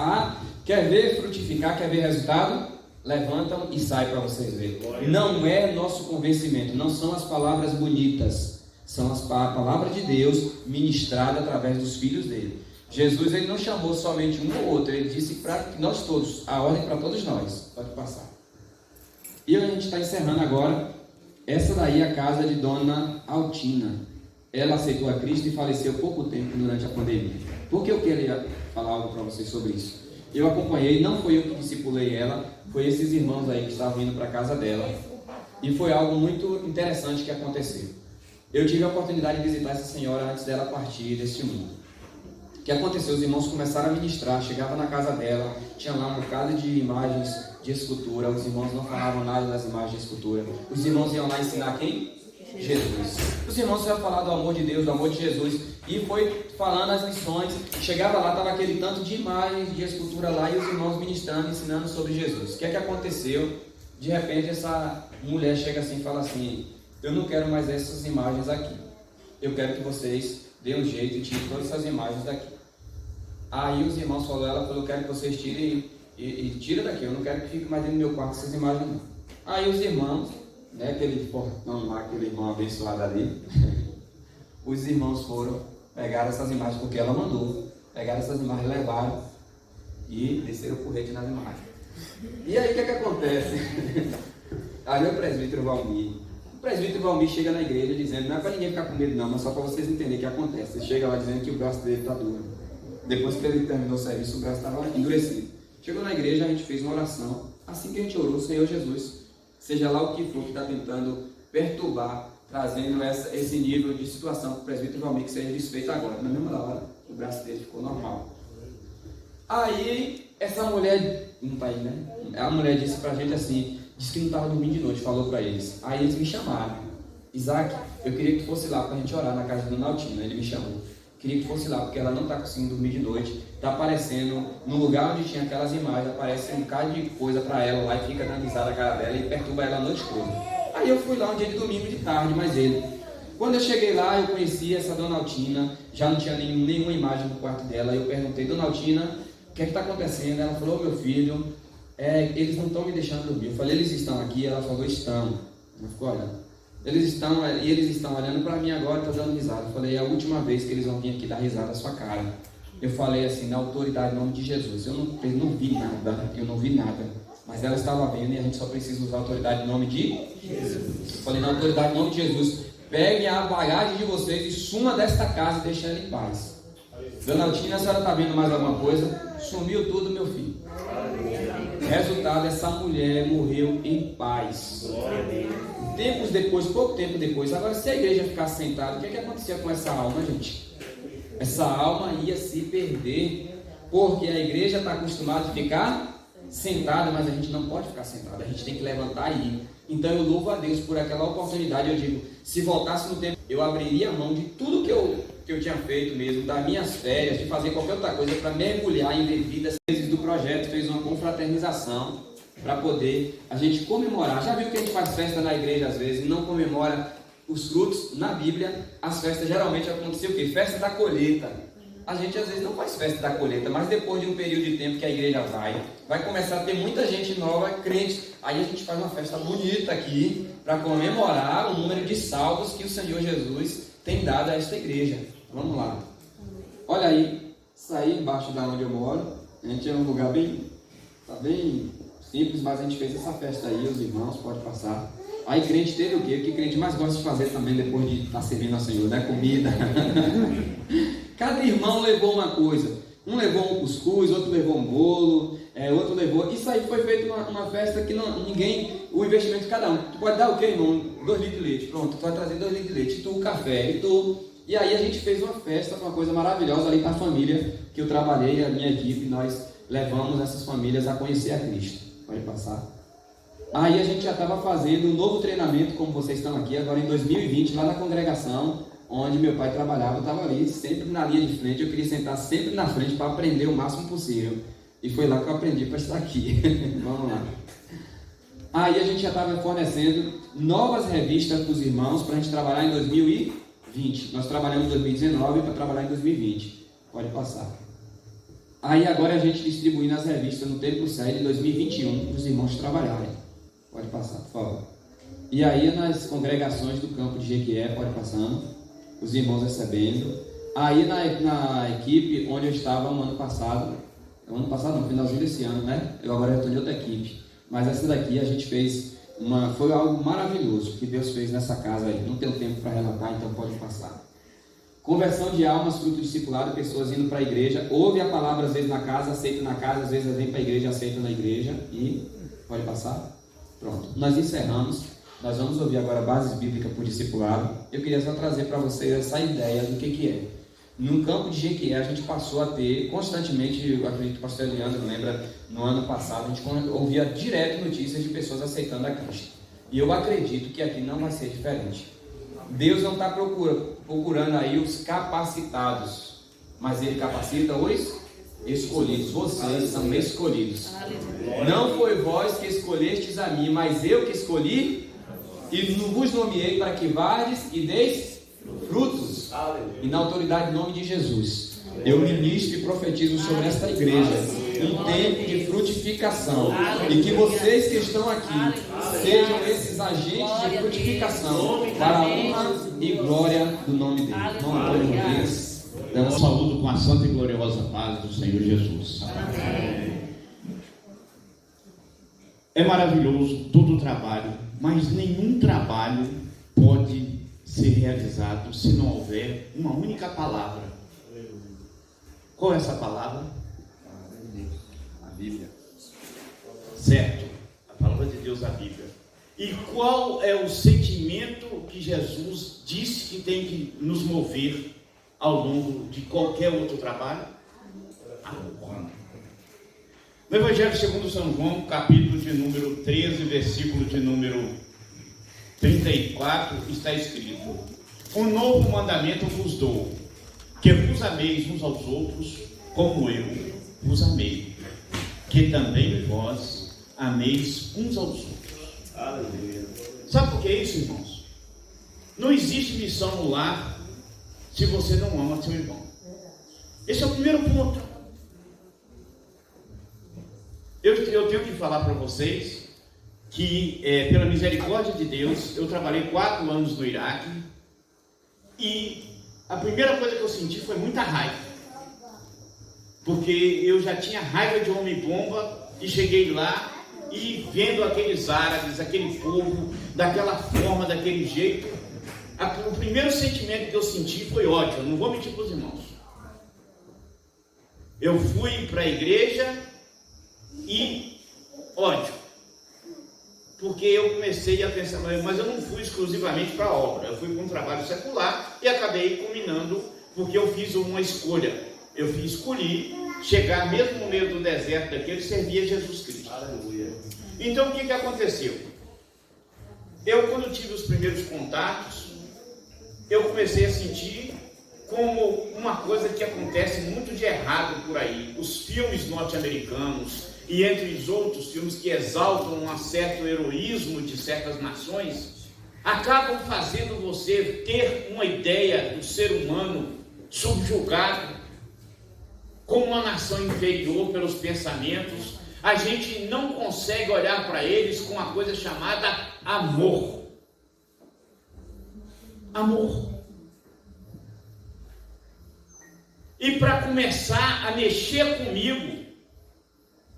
Speaker 1: Quer ver frutificar, quer ver resultado? Levantam e saem para vocês verem. Não é nosso convencimento, não são as palavras bonitas, são as palavras de Deus ministradas através dos filhos dele. Jesus, ele não chamou somente um ou outro, ele disse para nós todos, a ordem para todos nós. Pode passar. E a gente está encerrando agora. Essa daí é a casa de Dona Altina. Ela aceitou a Cristo e faleceu pouco tempo durante a pandemia. Por que eu queria falar algo para vocês sobre isso? Eu acompanhei, não foi eu que discipulei ela, foi esses irmãos aí que estavam indo para a casa dela. E foi algo muito interessante que aconteceu. Eu tive a oportunidade de visitar essa senhora antes dela partir deste mundo. que aconteceu? Os irmãos começaram a ministrar, chegava na casa dela, tinha lá um bocado de imagens de escultura, os irmãos não falavam nada das imagens de escultura. Os irmãos iam lá ensinar quem? Jesus. Os irmãos iam falar do amor de Deus, do amor de Jesus, e foi falando as lições. Chegava lá, estava aquele tanto de imagens de escultura lá, e os irmãos ministrando, ensinando sobre Jesus. O que é que aconteceu? De repente essa mulher chega assim e fala assim: eu não quero mais essas imagens aqui, eu quero que vocês deem um jeito e tirem todas essas imagens daqui. Aí os irmãos falaram, ela falou: eu quero que vocês tirem e tira daqui, eu não quero que fique mais dentro do meu quarto essas imagens não. Aí os irmãos, né, aquele portão lá, aquele irmão abençoado ali, os irmãos foram, pegaram essas imagens, porque ela mandou, pegaram essas imagens, levaram e desceram o porrete nas imagens. E aí o que é que acontece? Aí o presbítero Valmir chega na igreja dizendo, não é para ninguém ficar com medo não, mas só para vocês entenderem o que acontece. Ele chega lá dizendo que o braço dele está duro. Depois que ele terminou o serviço, o braço estava endurecido. Chegou na igreja, a gente fez uma oração. Assim que a gente orou, Senhor Jesus, seja lá o que for que está tentando perturbar, trazendo esse nível de situação para o presbítero Valmir, que seja desfeito agora. Na mesma hora, o braço dele ficou normal. Aí, essa mulher, não está aí, né? A mulher disse para a gente assim, disse que não estava dormindo de noite, falou para eles. Aí eles me chamaram: Isaac, eu queria que tu fosse lá para a gente orar na casa do Nautinho. Ele me chamou. Queria que fosse lá, porque ela não está conseguindo dormir de noite. Está aparecendo, no lugar onde tinha aquelas imagens, aparece um bocado de coisa para ela lá e fica dando risada a cara dela e perturba ela a noite toda. Aí eu fui lá um dia de domingo de tarde, mais ele. Quando eu cheguei lá, eu conheci essa Dona Altina, já não tinha nenhuma imagem no quarto dela. Eu perguntei: Dona Altina, o que é que está acontecendo? Ela falou: meu filho, eles não estão me deixando dormir. Eu falei: eles estão aqui? Ela falou: estão. Ela ficou olhando. Eles estão olhando para mim agora e estão dando risada. Eu falei: é a última vez que eles vão vir aqui dar risada à sua cara. Eu falei assim, na autoridade, em nome de Jesus. Eu não vi nada. Mas ela estava vendo e a gente só precisa usar a autoridade em nome de Jesus. Eu falei: na autoridade em nome de Jesus, peguem a bagagem de vocês e suma desta casa e deixem ela em paz. Dona Altina, a senhora está vendo mais alguma coisa? Sumiu tudo, meu filho. Resultado, essa mulher morreu em paz. Tempos depois, pouco tempo depois. Agora, se a igreja ficasse sentada, o que acontecia com essa alma, gente? Essa alma ia se perder, porque a igreja está acostumada a ficar sentada, mas a gente não pode ficar sentada, a gente tem que levantar e ir. Então eu louvo a Deus por aquela oportunidade. Eu digo, se voltasse no tempo, eu abriria a mão de tudo que eu tinha feito mesmo, das minhas férias, de fazer qualquer outra coisa para mergulhar em vidas do projeto. Fez uma confraternização para poder a gente comemorar. Já viu que a gente faz festa na igreja às vezes e não comemora os frutos? Na Bíblia, as festas geralmente aconteciam o quê? Festa da colheita. A gente às vezes não faz festa da colheita, mas depois de um período de tempo que a igreja vai começar a ter muita gente nova, crente. Aí a gente faz uma festa bonita aqui para comemorar o número de salvos que o Senhor Jesus tem dado a esta igreja. Vamos lá. Olha aí, saí embaixo da onde eu moro. A gente é um lugar bem simples, mas a gente fez essa festa aí, os irmãos, pode passar. Aí crente teve o quê? O que crente mais gosta de fazer também depois de estar servindo ao Senhor, né? Comida. Cada irmão levou uma coisa. Um levou um cuscuz, outro levou um bolo, outro levou... Isso aí foi feito uma festa que o investimento de cada um. Tu pode dar o quê, irmão? 2 litros de leite. Pronto, tu vai trazer 2 litros de leite. E tu o café, E aí a gente fez uma festa, uma coisa maravilhosa ali com a família que eu trabalhei, a minha equipe. Nós levamos essas famílias a conhecer a Cristo. Pode passar. Aí a gente já estava fazendo um novo treinamento, como vocês estão aqui, agora em 2020, lá na congregação, onde meu pai trabalhava. Eu estava ali, sempre na linha de frente. Eu queria sentar sempre na frente para aprender o máximo possível. E foi lá que eu aprendi para estar aqui. Vamos lá. Aí a gente já estava fornecendo novas revistas para os irmãos, para a gente trabalhar em 2020. Nós trabalhamos em 2019 para trabalhar em 2020. Pode passar. Aí agora a gente distribuindo as revistas no Templo Sede de 2021 para os irmãos trabalharem. Pode passar, por favor. E aí nas congregações do campo de Jequié, pode passando, os irmãos recebendo. Aí na equipe onde eu estava no ano passado não, finalzinho desse ano, né? Eu agora estou em outra equipe. Mas essa daqui a gente fez, foi algo maravilhoso que Deus fez nessa casa aí. Não tenho tempo para relatar, então pode passar. Conversão de almas, fruto discipulado, pessoas indo para a igreja, ouve a palavra às vezes na casa, aceita na casa, às vezes vem para a igreja, aceita na igreja e pode passar. Pronto, nós encerramos. Nós vamos ouvir agora bases bíblicas por discipulado. Eu queria só trazer para vocês essa ideia do que é. No campo de Jequié, a gente passou a ter constantemente, eu acredito que o pastor Eliandro lembra, no ano passado, a gente ouvia direto notícias de pessoas aceitando a Cristo. E eu acredito que aqui não vai ser diferente. Deus não está procurando aí os capacitados, mas Ele capacita os escolhidos. Vocês são escolhidos. Não foi vós que escolhestes a mim, mas eu que escolhi e vos nomeei para que vardes e deis frutos. E na autoridade do nome de Jesus, eu ministro e profetizo sobre esta igreja um tempo de frutificação. E que vocês que estão aqui sejam esses agentes de frutificação para a honra e glória do nome dele. Não Antônio Rodrigues.
Speaker 3: Eu saúdo com a santa e gloriosa paz do Senhor Jesus. É maravilhoso todo o trabalho, mas nenhum trabalho pode ser realizado se não houver uma única palavra. Qual é essa palavra?
Speaker 4: A Bíblia.
Speaker 3: Certo, a palavra de Deus, a Bíblia. E qual é o sentimento que Jesus disse que tem que nos mover ao longo de qualquer outro trabalho? Amor. No Evangelho segundo São João, capítulo de número 13, versículo de número 34, está escrito: um novo mandamento vos dou, que vos ameis uns aos outros, como eu vos amei, que também vós ameis uns aos outros. Aleluia. Sabe por que é isso, irmãos? Não existe missão no lar se você não ama seu irmão. Esse é o primeiro ponto. Eu tenho que falar para vocês que, pela misericórdia de Deus, eu trabalhei 4 anos no Iraque e a primeira coisa que eu senti foi muita raiva, porque eu já tinha raiva de homem-bomba e cheguei lá e vendo aqueles árabes, aquele povo, daquela forma, daquele jeito, o primeiro sentimento que eu senti foi ódio. Eu não vou mentir para os irmãos. Eu fui para a igreja e ódio, porque eu comecei a pensar, mas eu não fui exclusivamente para a obra, eu fui para um trabalho secular e acabei culminando, porque eu fiz uma escolha. Eu escolhi chegar mesmo no meio do deserto daquele, servir a Jesus Cristo. Aleluia. Então o que aconteceu? Quando tive os primeiros contatos, eu comecei a sentir como uma coisa que acontece muito de errado por aí. Os filmes norte-americanos e entre os outros filmes que exaltam um certo heroísmo de certas nações, acabam fazendo você ter uma ideia do ser humano subjugado, como uma nação inferior pelos pensamentos. A gente não consegue olhar para eles com uma coisa chamada amor. Amor. E para começar a mexer comigo,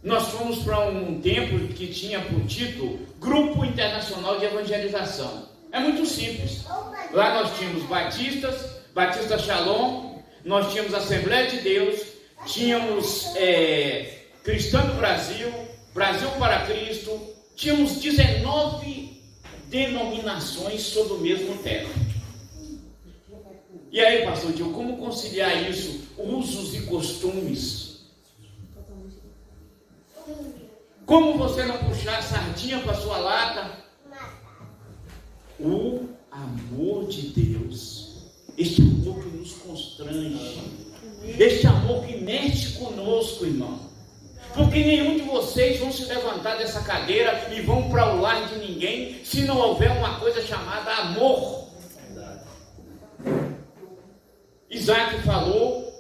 Speaker 3: nós fomos para um templo que tinha por título Grupo Internacional de Evangelização. É muito simples. Lá nós tínhamos Batista Shalom, nós tínhamos Assembleia de Deus, tínhamos Cristão do Brasil, Brasil para Cristo, tínhamos 19 denominações sob o mesmo teto. E aí, pastor Diogo, como conciliar isso? Usos e costumes. Como você não puxar a sardinha para sua lata? O amor de Deus, este amor que nos constrange, este amor que mexe conosco, irmão. Porque nenhum de vocês vão se levantar dessa cadeira e vão para o lar de ninguém se não houver uma coisa chamada amor. Isaac falou,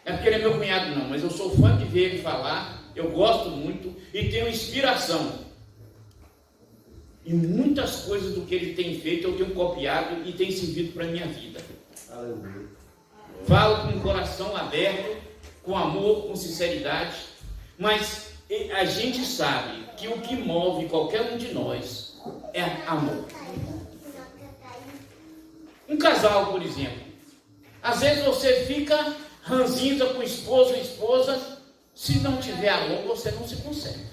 Speaker 3: é porque ele é meu cunhado não, mas eu sou fã de ver ele falar. Eu gosto muito e tenho inspiração. E muitas coisas do que ele tem feito eu tenho copiado e tem servido para a minha vida. Aleluia. Falo com o coração aberto, com amor, com sinceridade, mas a gente sabe que o que move qualquer um de nós é amor. Um casal, por exemplo, às vezes você fica ranzinza com o esposo e esposa. Se não tiver amor, você não se consegue.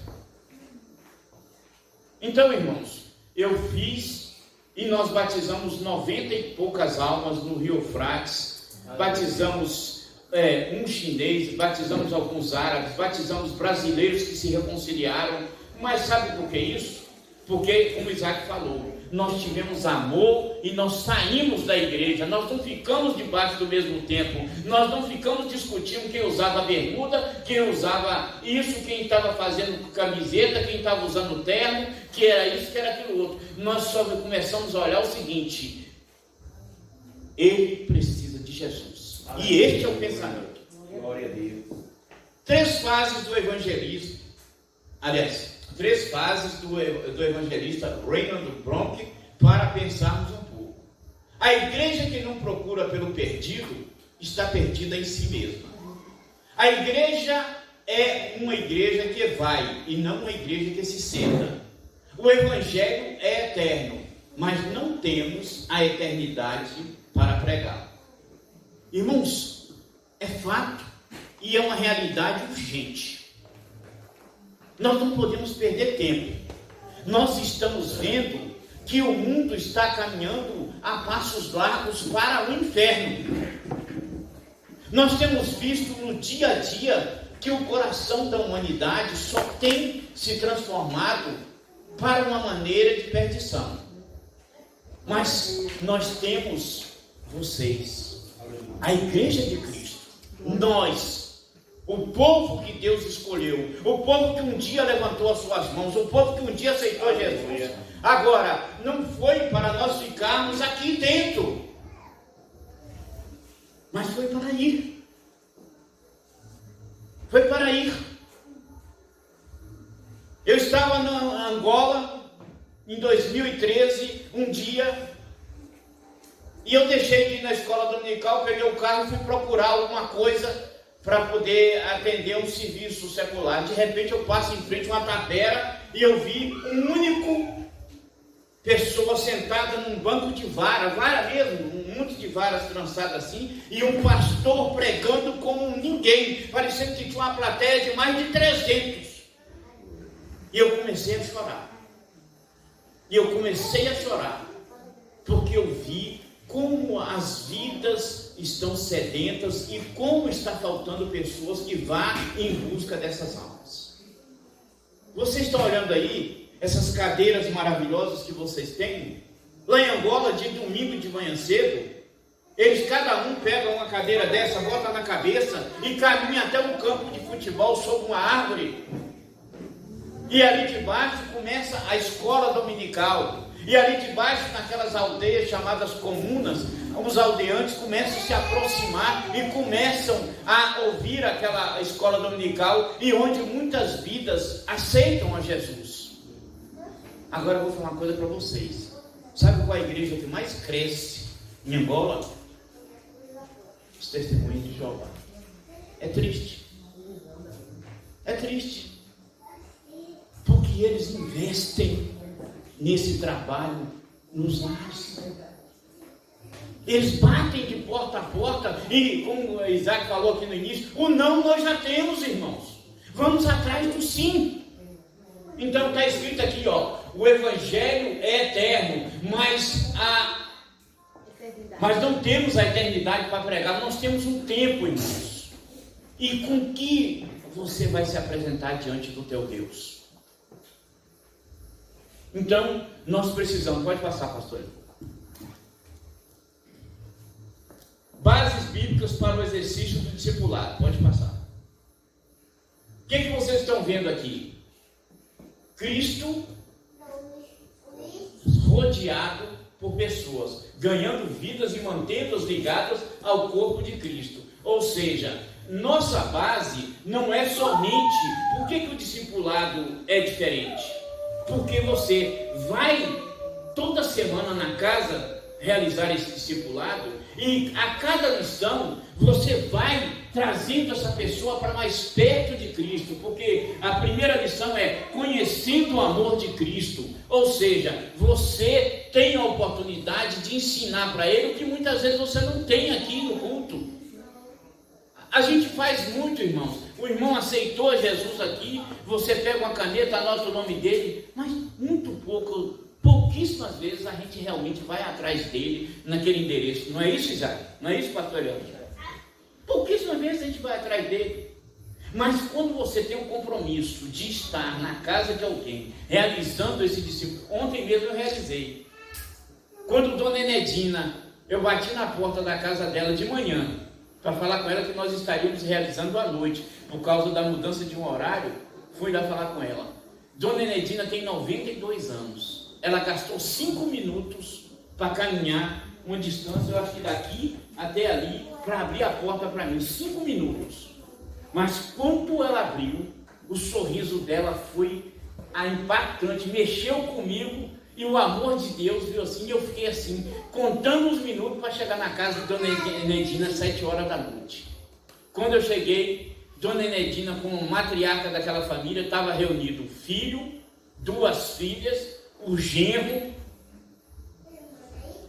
Speaker 3: Então, irmãos, eu fiz e nós batizamos 90 e poucas almas no Rio Frates, batizamos um chinês, batizamos alguns árabes, batizamos brasileiros que se reconciliaram. Mas sabe por que isso? Porque, como Isaac falou, nós tivemos amor e nós saímos da igreja, nós não ficamos debaixo do mesmo tempo, nós não ficamos discutindo quem usava bermuda, quem usava isso, quem estava fazendo camiseta, quem estava usando terno, que era isso, que era aquilo outro. Nós só começamos a olhar o seguinte: ele precisa de Jesus. E este é o pensamento.
Speaker 4: Glória a Deus.
Speaker 3: 3 fases do evangelismo. Aliás, 3 fases do evangelista Reinhard Bonnke para pensarmos um pouco. A igreja que não procura pelo perdido está perdida em si mesma. A igreja é uma igreja que vai e não uma igreja que se senta. O evangelho é eterno, mas não temos a eternidade para pregar. Irmãos, é fato e é uma realidade urgente. Nós não podemos perder tempo. Nós estamos vendo que o mundo está caminhando a passos largos para o inferno. Nós temos visto no dia a dia que o coração da humanidade só tem se transformado para uma maneira de perdição. Mas nós temos vocês, a igreja de Cristo, nós, o povo que Deus escolheu, o povo que um dia levantou as suas mãos, o povo que um dia aceitou Jesus. Agora, não foi para nós ficarmos aqui dentro, mas foi para ir. Foi para ir. Eu estava na Angola em 2013, um dia, e eu deixei de ir na escola dominical, peguei o carro e fui procurar alguma coisa para poder atender um serviço secular. De repente eu passo em frente a uma tapera e eu vi um único pessoa sentada num banco de vara mesmo, um monte de varas trançadas assim, e um pastor pregando como ninguém, parecendo que tinha uma plateia de mais de 300. E eu comecei a chorar. Porque eu vi como as vidas estão sedentas e como está faltando pessoas que vá em busca dessas almas. Vocês estão olhando aí essas cadeiras maravilhosas que vocês têm? Lá em Angola, de domingo de manhã cedo, eles cada um pega uma cadeira dessa, bota na cabeça e caminha até um campo de futebol sob uma árvore. E ali de baixo começa a escola dominical. E ali de baixo, naquelas aldeias chamadas comunas, os aldeantes começam a se aproximar e começam a ouvir aquela escola dominical, e onde muitas vidas aceitam a Jesus. Agora eu vou falar uma coisa para vocês. Sabe qual é a igreja que mais cresce em Angola? Os Testemunhos de Jeová. É triste. É triste. Porque eles investem nesse trabalho nos lares. Eles batem de porta a porta e, como o Isaac falou aqui no início, o não nós já temos, irmãos. Vamos atrás do sim. Então está escrito aqui, o evangelho é eterno, mas não temos a eternidade para pregar. Nós temos um tempo, irmãos. E com que você vai se apresentar diante do teu Deus? Então, nós precisamos, pode passar, pastor. Bases bíblicas para o exercício do discipulado, pode passar. O que vocês estão vendo aqui? Cristo rodeado por pessoas, ganhando vidas e mantendo-as ligadas ao corpo de Cristo. Ou seja, nossa base não é somente... Por que o discipulado é diferente? Porque você vai toda semana na casa realizar esse discipulado e a cada lição você vai trazendo essa pessoa para mais perto de Cristo, porque a primeira lição é conhecendo o amor de Cristo, ou seja, você tem a oportunidade de ensinar para ele o que muitas vezes você não tem aqui no culto. A gente faz muito, irmãos. O irmão aceitou Jesus aqui, você pega uma caneta, anota o nome dele, mas pouquíssimas vezes a gente realmente vai atrás dele naquele endereço. Não é isso, Isaac? Não é isso, pastor Leandro? Pouquíssimas vezes a gente vai atrás dele. Mas quando você tem um compromisso de estar na casa de alguém, realizando esse discípulo, ontem mesmo eu realizei. Quando Dona Enedina, eu bati na porta da casa dela de manhã, para falar com ela que nós estaríamos realizando à noite, por causa da mudança de um horário, fui lá falar com ela. Dona Enedina tem 92 anos, ela gastou 5 minutos para caminhar uma distância, eu acho que daqui até ali, para abrir a porta para mim, 5 minutos. Mas quando ela abriu, o sorriso dela foi impactante, mexeu comigo, e o amor de Deus viu assim, e eu fiquei assim, contando os minutos para chegar na casa de Dona Enedina às 7 horas da noite. Quando eu cheguei, Dona Enedina, como matriarca daquela família, estava reunido o filho, 2 filhas, o genro,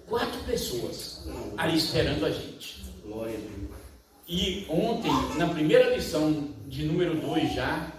Speaker 3: 4 pessoas ali esperando a gente.
Speaker 4: Glória a Deus.
Speaker 3: E ontem, na primeira lição de número 2 já,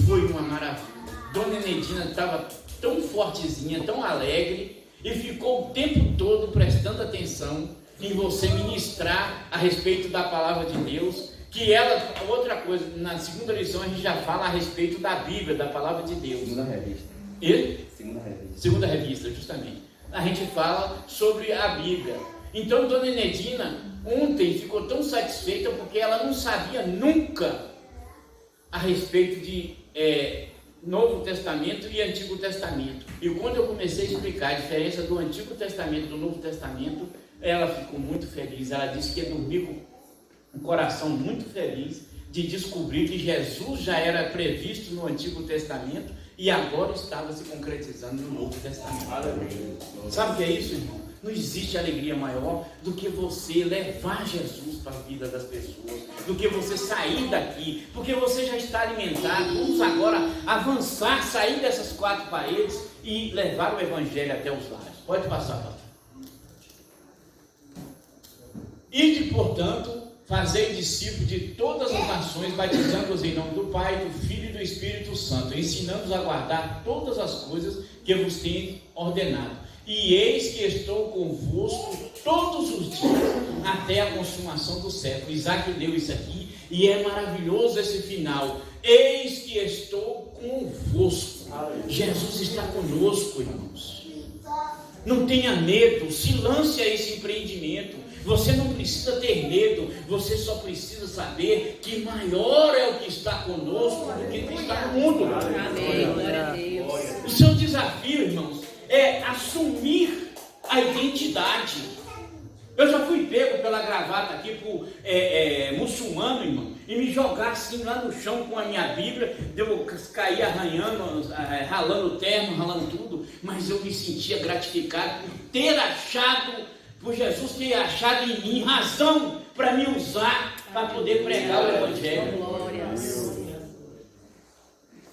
Speaker 3: foi uma maravilha. Dona Enedina estava tão fortezinha, tão alegre, e ficou o tempo todo prestando atenção em você ministrar a respeito da palavra de Deus, que ela, outra coisa, na segunda lição a gente já fala a respeito da Bíblia, da palavra de Deus.
Speaker 4: Segunda revista.
Speaker 3: E?
Speaker 4: Segunda revista.
Speaker 3: Segunda revista, justamente. A gente fala sobre a Bíblia. Então, Dona Enedina, ontem ficou tão satisfeita porque ela não sabia nunca a respeito de Novo Testamento e Antigo Testamento. E quando eu comecei a explicar a diferença do Antigo Testamento e do Novo Testamento, ela ficou muito feliz. Ela disse que ia dormir com um coração muito feliz de descobrir que Jesus já era previsto no Antigo Testamento e agora estava se concretizando no Novo Testamento. Sabe o que é isso, irmão? Não existe alegria maior do que você levar Jesus para a vida das pessoas, do que você sair daqui, porque você já está alimentado. Vamos agora avançar, sair dessas 4 paredes e levar o Evangelho até os lares. Pode passar, pastor. Ide, portanto, fazei discípulos de todas as nações, batizando-os em nome do Pai, do Filho e do Espírito Santo, ensinando-os a guardar todas as coisas que eu vos tenho ordenado. E eis que estou convosco todos os dias, até a consumação do século. Isaac leu isso aqui, e é maravilhoso esse final. Eis que estou convosco. Jesus está conosco, irmãos. Não tenha medo, se lance a esse empreendimento. Você não precisa ter medo, você só precisa saber que maior é o que está conosco do que o que está no mundo.
Speaker 2: Amém, glória a Deus.
Speaker 3: O seu desafio, irmãos, é assumir a identidade. Eu já fui pego pela gravata aqui por muçulmano, irmão, e me jogar assim lá no chão com a minha Bíblia, eu cair arranhando, ralando o terno, ralando tudo, mas eu me sentia gratificado por ter achado, por Jesus ter achado em mim razão para me usar, para poder pregar o Evangelho.
Speaker 2: Glória a Deus.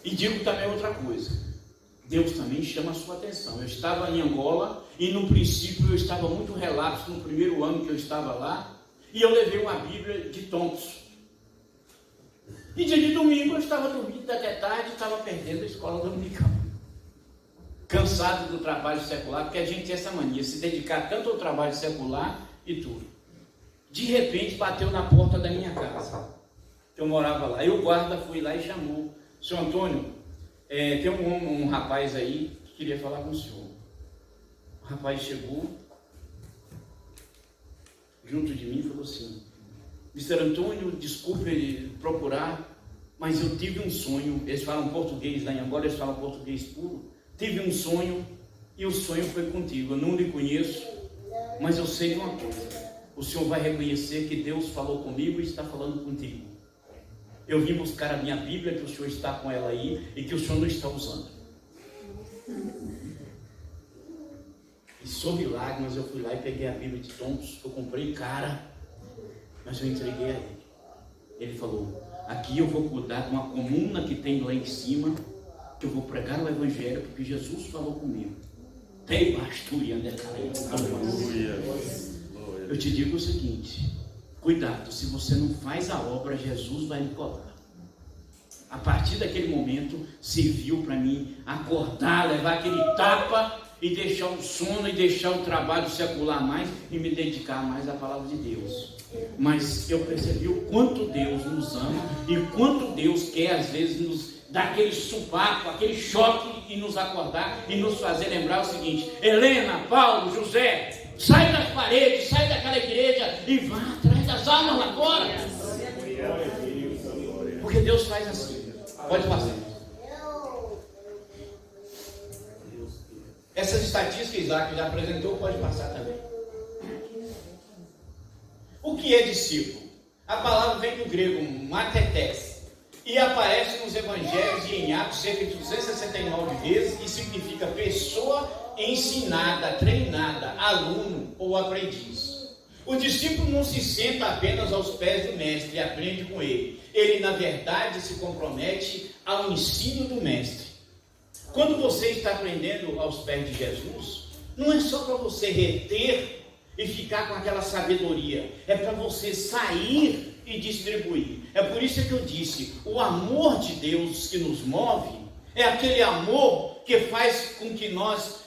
Speaker 3: E digo também outra coisa. Deus também chama a sua atenção. Eu estava em Angola e no princípio eu estava muito relapso no primeiro ano que eu estava lá, e eu levei uma Bíblia de tontos. E dia de domingo eu estava dormindo até tarde e estava perdendo a escola dominical. Cansado do trabalho secular, porque a gente tem essa mania, se dedicar tanto ao trabalho secular e tudo. De repente bateu na porta da minha casa. Eu morava lá. E o guarda foi lá e chamou. Senhor Antônio, tem um rapaz aí que queria falar com o senhor. O rapaz chegou junto de mim e falou assim: Mr. Antônio, desculpe ele procurar, mas eu tive um sonho. Eles falam português lá em Angola, eles falam português puro. Tive um sonho e o sonho foi contigo. Eu não lhe conheço, mas eu sei de uma coisa: o senhor vai reconhecer que Deus falou comigo e está falando contigo. Eu vim buscar a minha Bíblia, que o senhor está com ela aí e que o senhor não está usando. E sob lágrimas eu fui lá e peguei a Bíblia de tontos, que eu comprei cara, mas eu entreguei a ele. Ele falou: aqui eu vou cuidar de uma comuna que tem lá em cima, que eu vou pregar o Evangelho, porque Jesus falou comigo. Eu te digo o seguinte: cuidado, se você não faz a obra, Jesus vai lhe cobrar. A partir daquele momento, serviu para mim acordar, levar aquele tapa e deixar o sono e deixar o trabalho secular mais e me dedicar mais à palavra de Deus. Mas eu percebi o quanto Deus nos ama e quanto Deus quer, às vezes, nos dar aquele supapo, aquele choque e nos acordar e nos fazer lembrar o seguinte: Helena, Paulo, José, sai das paredes, sai daquela igreja e vá atrás das almas lá fora. Porque Deus faz assim. Pode passar. Essas estatísticas que Isaac já apresentou, pode passar também. O que é discípulo? A palavra vem do grego matetes e aparece nos evangelhos e em Atos cerca de 269 vezes e significa pessoa ensinada, treinada, aluno ou aprendiz. O discípulo não se senta apenas aos pés do mestre e aprende com ele. Ele, na verdade, se compromete ao ensino do mestre. Quando você está aprendendo aos pés de Jesus, não é só para você reter e ficar com aquela sabedoria, é para você sair e distribuir. É por isso que eu disse, o amor de Deus que nos move, é aquele amor que faz com que nós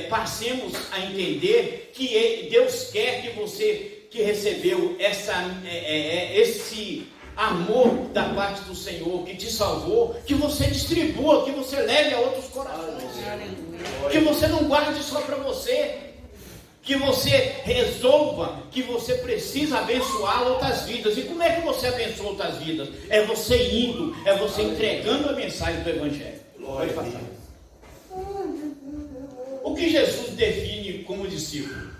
Speaker 3: passemos a entender que Deus quer que você que recebeu esse amor da parte do Senhor, que te salvou, que você distribua, que você leve a outros corações, que você não guarde só para você, que você resolva que você precisa abençoar outras vidas. E como é que você abençoa outras vidas? É você indo, é você entregando a mensagem do Evangelho. Pode passar. O que Jesus define como discípulo?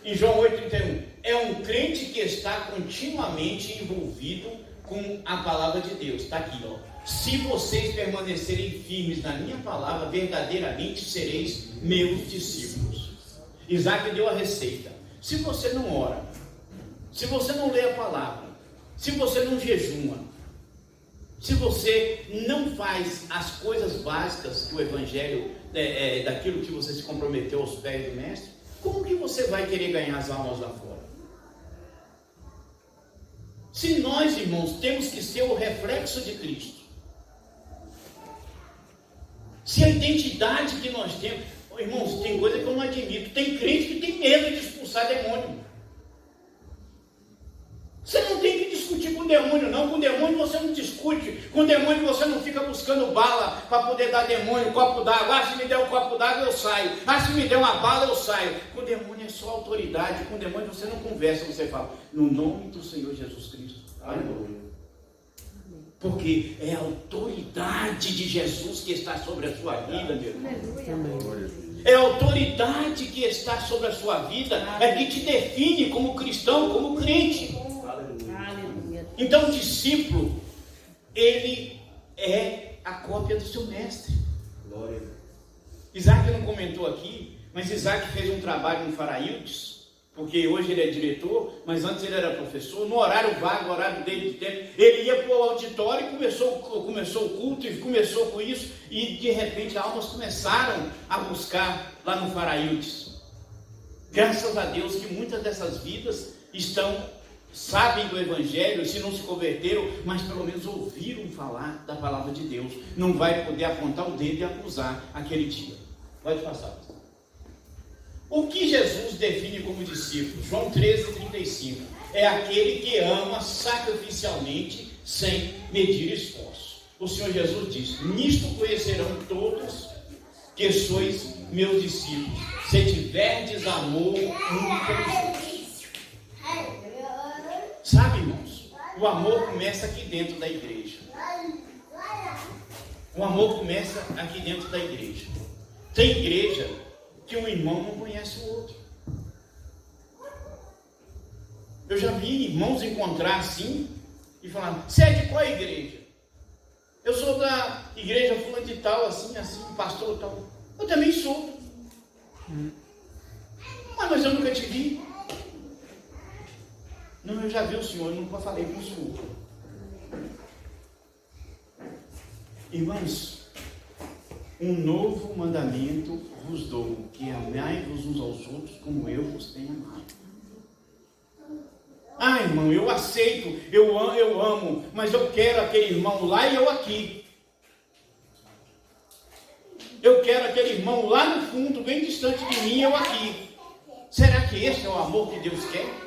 Speaker 3: Em João 8,31, é um crente que está continuamente envolvido com a palavra de Deus. Está aqui, ó. Se vocês permanecerem firmes na minha palavra, verdadeiramente sereis meus discípulos. Isaac deu a receita. Se você não ora, se você não lê a palavra, se você não jejuma, se você não faz as coisas básicas que o Evangelho, daquilo que você se comprometeu aos pés do Mestre, como que você vai querer ganhar as almas lá fora? Se nós, irmãos, temos que ser o reflexo de Cristo, se a identidade que nós temos, irmãos, tem coisa que eu não admito, tem crente que tem medo de expulsar demônio. Você não tem que discutir com o demônio, não. Com o demônio você não discute. Com o demônio você não fica buscando bala para poder dar demônio, copo d'água. Ah, se me der um copo d'água eu saio. Ah, se me der uma bala eu saio. Com o demônio é só autoridade. Com o demônio você não conversa, você fala, no nome do Senhor Jesus Cristo. Aleluia. Porque é a autoridade de Jesus que está sobre a sua vida, meu irmão. É a autoridade que está sobre a sua vida, é que te define como cristão, como crente. Então o discípulo, ele é a cópia do seu mestre. Isaac não comentou aqui, mas Isaac fez um trabalho no Faraildes, porque hoje ele é diretor, mas antes ele era professor. No horário vago, horário dele de tempo, ele ia para o auditório e começou o culto, e começou com isso, e de repente almas começaram a buscar lá no Faraildes. Graças a Deus que muitas dessas vidas sabem do Evangelho, se não se converteram, mas pelo menos ouviram falar da palavra de Deus. Não vai poder apontar o dedo e acusar aquele dia. Pode passar. O que Jesus define como discípulo? João 13,35. É aquele que ama sacrificialmente, sem medir esforço. O Senhor Jesus diz, nisto conhecerão todos que sois meus discípulos, se tiverdes amor um pelos outros. Sabe, irmãos, o amor começa aqui dentro da igreja. O amor começa aqui dentro da igreja. Tem igreja que um irmão não conhece o outro. Eu já vi irmãos encontrar assim e falar, você é de qual igreja? Eu sou da igreja fulano de tal, assim, pastor tal. Eu também sou. Mas eu nunca te vi. Não, eu já vi o senhor, eu nunca falei com o senhor. Irmãos, um novo mandamento vos dou, que amai-vos uns aos outros como eu vos tenho amado. Ah, irmão, eu aceito, eu amo, mas eu quero aquele irmão lá e eu aqui. Eu quero aquele irmão lá no fundo, bem distante de mim e eu aqui. Será que esse é o amor que Deus quer?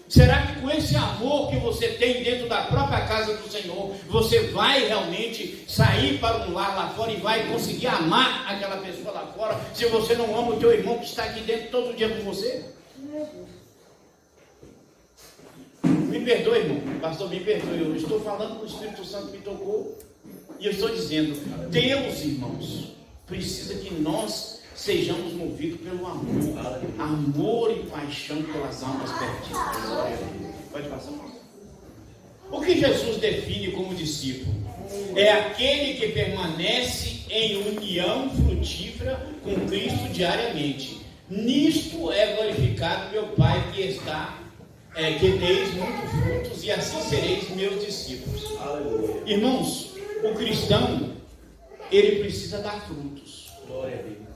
Speaker 3: Será que com esse amor que você tem dentro da própria casa do Senhor, você vai realmente sair para um lar lá fora e vai conseguir amar aquela pessoa lá fora, se você não ama o teu irmão que está aqui dentro todo dia com você? Me perdoe, irmão, pastor, me perdoe, eu estou falando que o Espírito Santo me tocou e eu estou dizendo, Deus, irmãos, precisa que nós sejamos movidos pelo amor e paixão pelas almas perdidas. Pode passar. O que Jesus define como discípulo? É aquele que permanece em união frutífera com Cristo diariamente. Nisto é glorificado meu Pai que está, que deis muitos frutos e assim sereis meus discípulos. Aleluia. Irmãos, o cristão, ele precisa dar frutos. Glória a Deus.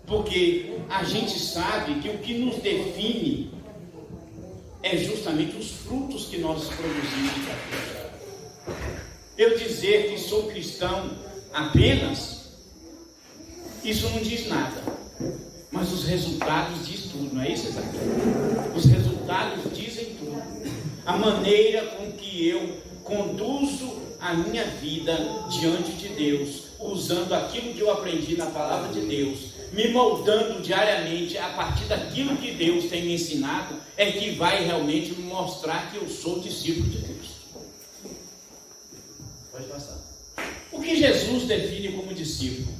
Speaker 3: Porque a gente sabe que o que nos define é justamente os frutos que nós produzimos. Eu dizer que sou cristão apenas, isso não diz nada. Mas os resultados dizem tudo, não é isso, exatamente? Os resultados dizem tudo. A maneira com que eu conduzo a minha vida diante de Deus, usando aquilo que eu aprendi na palavra de Deus, me moldando diariamente a partir daquilo que Deus tem me ensinado, é que vai realmente me mostrar que eu sou discípulo de Cristo. Pode passar. O que Jesus define como discípulo?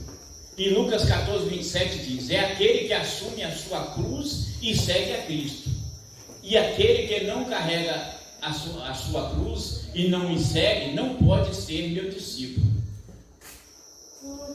Speaker 3: Em Lucas 14, 27 diz, é aquele que assume a sua cruz e segue a Cristo. E aquele que não carrega a sua cruz e não me segue, não pode ser meu discípulo.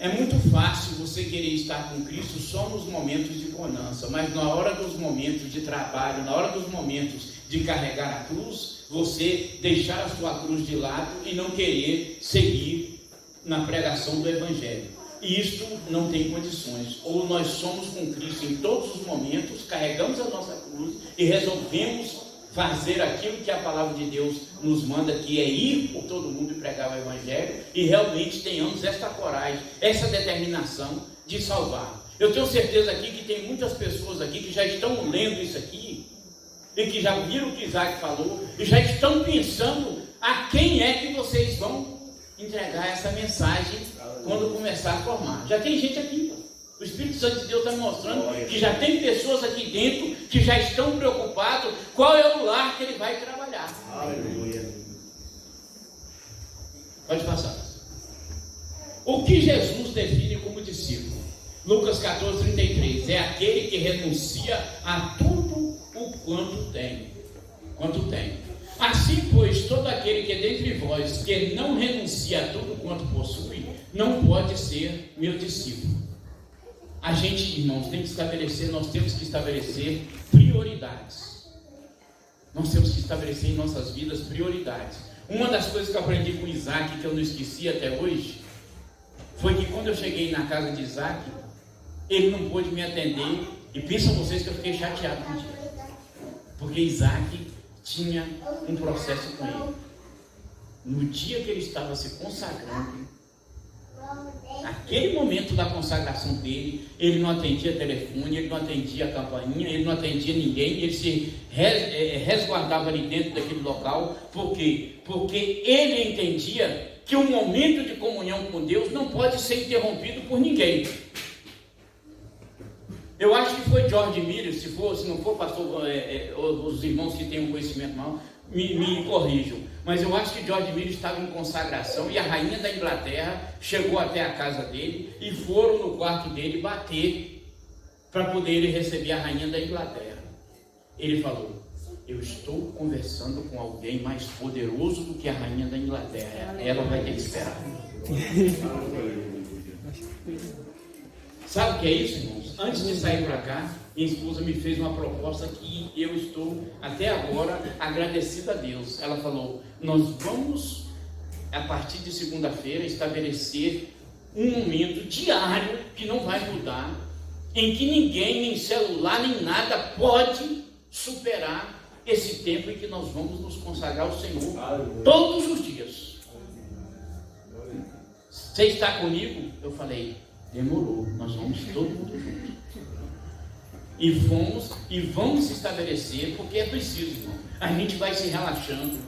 Speaker 3: É muito fácil você querer estar com Cristo só nos momentos de bonança, mas na hora dos momentos de trabalho, na hora dos momentos de carregar a cruz, você deixar a sua cruz de lado e não querer seguir na pregação do Evangelho. E isto não tem condições. Ou nós somos com Cristo em todos os momentos, carregamos a nossa cruz e resolvemos fazer aquilo que a palavra de Deus nos manda, que é ir por todo mundo e pregar o Evangelho, e realmente tenhamos esta coragem, essa determinação de salvar. Eu tenho certeza aqui que tem muitas pessoas aqui que já estão lendo isso aqui, e que já viram o que Isaac falou, e já estão pensando a quem é que vocês vão entregar essa mensagem quando começar a formar. Já tem gente aqui, o Espírito Santo de Deus está mostrando que já tem pessoas aqui dentro que já estão preocupados qual é o lar que ele vai trabalhar. Aleluia. Pode passar. O que Jesus define como discípulo? Lucas 14, 33. É aquele que renuncia a tudo o quanto tem. Assim, pois, todo aquele que é dentre vós que não renuncia a tudo quanto possui, não pode ser meu discípulo. A gente, irmãos, nós temos que estabelecer prioridades. Nós temos que estabelecer em nossas vidas prioridades. Uma das coisas que eu aprendi com Isaac, que eu não esqueci até hoje, foi que quando eu cheguei na casa de Isaac, ele não pôde me atender, e pensam vocês que eu fiquei chateado com ele, porque Isaac tinha um processo com ele. No dia que ele estava se consagrando, naquele momento da consagração dele, ele não atendia telefone, ele não atendia a campainha, ele não atendia ninguém, ele se resguardava ali dentro daquele local. Por quê? Porque ele entendia que o momento de comunhão com Deus não pode ser interrompido por ninguém. Eu acho que foi George Miller, se não for pastor, os irmãos que têm um conhecimento mal, me corrijam. Mas eu acho que George Miller estava em consagração e a rainha da Inglaterra chegou até a casa dele e foram no quarto dele bater para poder ele receber a rainha da Inglaterra. Ele falou: eu estou conversando com alguém mais poderoso do que a rainha da Inglaterra. Ela vai ter que esperar. Sabe o que é isso, irmãos? Antes de sair para cá, minha esposa me fez uma proposta que eu estou até agora agradecido a Deus. Ela falou: nós vamos, a partir de segunda-feira, estabelecer um momento diário que não vai mudar, em que ninguém, nem celular, nem nada pode superar esse tempo em que nós vamos nos consagrar ao Senhor todos os dias. Você está comigo? Eu falei: demorou, nós vamos todo mundo junto. E fomos e vamos se estabelecer, porque é preciso, irmão. A gente vai se relaxando,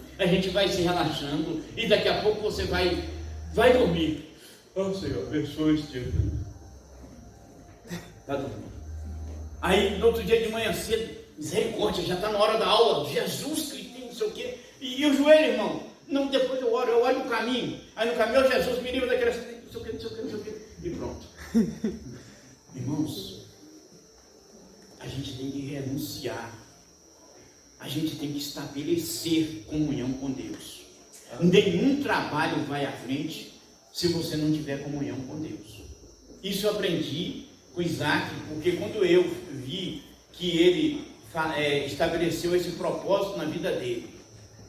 Speaker 3: e daqui a pouco você vai dormir. Oh, Senhor, abençoe esse dia. Tá dormindo. Aí, no outro dia de manhã cedo, misericórdia, já está na hora da aula, Jesus Cristo, não sei o quê. E o joelho, irmão? Não, depois eu oro no caminho. Aí no caminho, Jesus, me livra daquela, não sei o quê. E pronto. Irmãos, a gente tem que renunciar. A gente tem que estabelecer comunhão com Deus. Nenhum trabalho vai à frente se você não tiver comunhão com Deus. Isso eu aprendi com Isaac, porque quando eu vi que ele estabeleceu esse propósito na vida dele,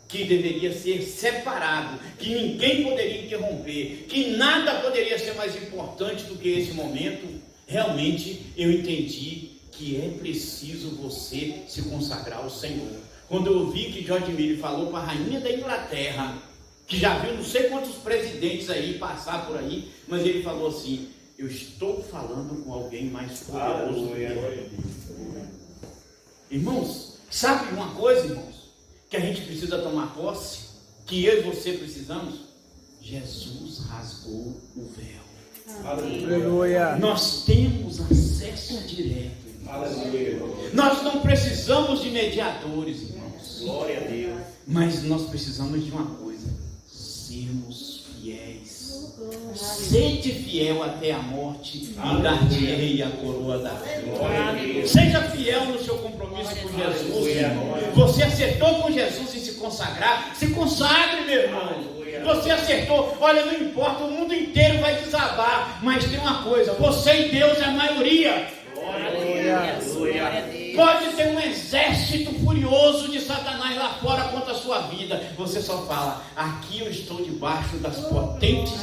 Speaker 3: que deveria ser separado, que ninguém poderia interromper, que nada poderia ser mais importante do que esse momento, realmente eu entendi que é preciso você se consagrar ao Senhor. Quando eu vi que George Miller falou para a rainha da Inglaterra, que já viu não sei quantos presidentes aí passar por aí, mas ele falou assim: eu estou falando com alguém mais poderoso do que eu. Irmãos, sabe uma coisa, irmãos, que a gente precisa tomar posse, que eu e você precisamos? Jesus rasgou o véu.
Speaker 2: Aleluia.
Speaker 3: Nós temos acesso direto.
Speaker 4: Aleluia.
Speaker 3: Nós não precisamos de mediadores, irmãos.
Speaker 4: Glória a Deus.
Speaker 3: Mas nós precisamos de uma coisa: sermos fiéis. Sede fiel até a morte e dar-te-ei a coroa da vida. Seja fiel no seu compromisso com Jesus, irmão. Você acertou com Jesus em se consagrar, se consagre, meu irmão. Você acertou, olha, não importa, o mundo inteiro vai desabar, mas tem uma coisa: você e Deus é a maioria. Pode ter um exército furioso de Satanás lá fora contra a sua vida. Você só fala: aqui eu estou debaixo das potentes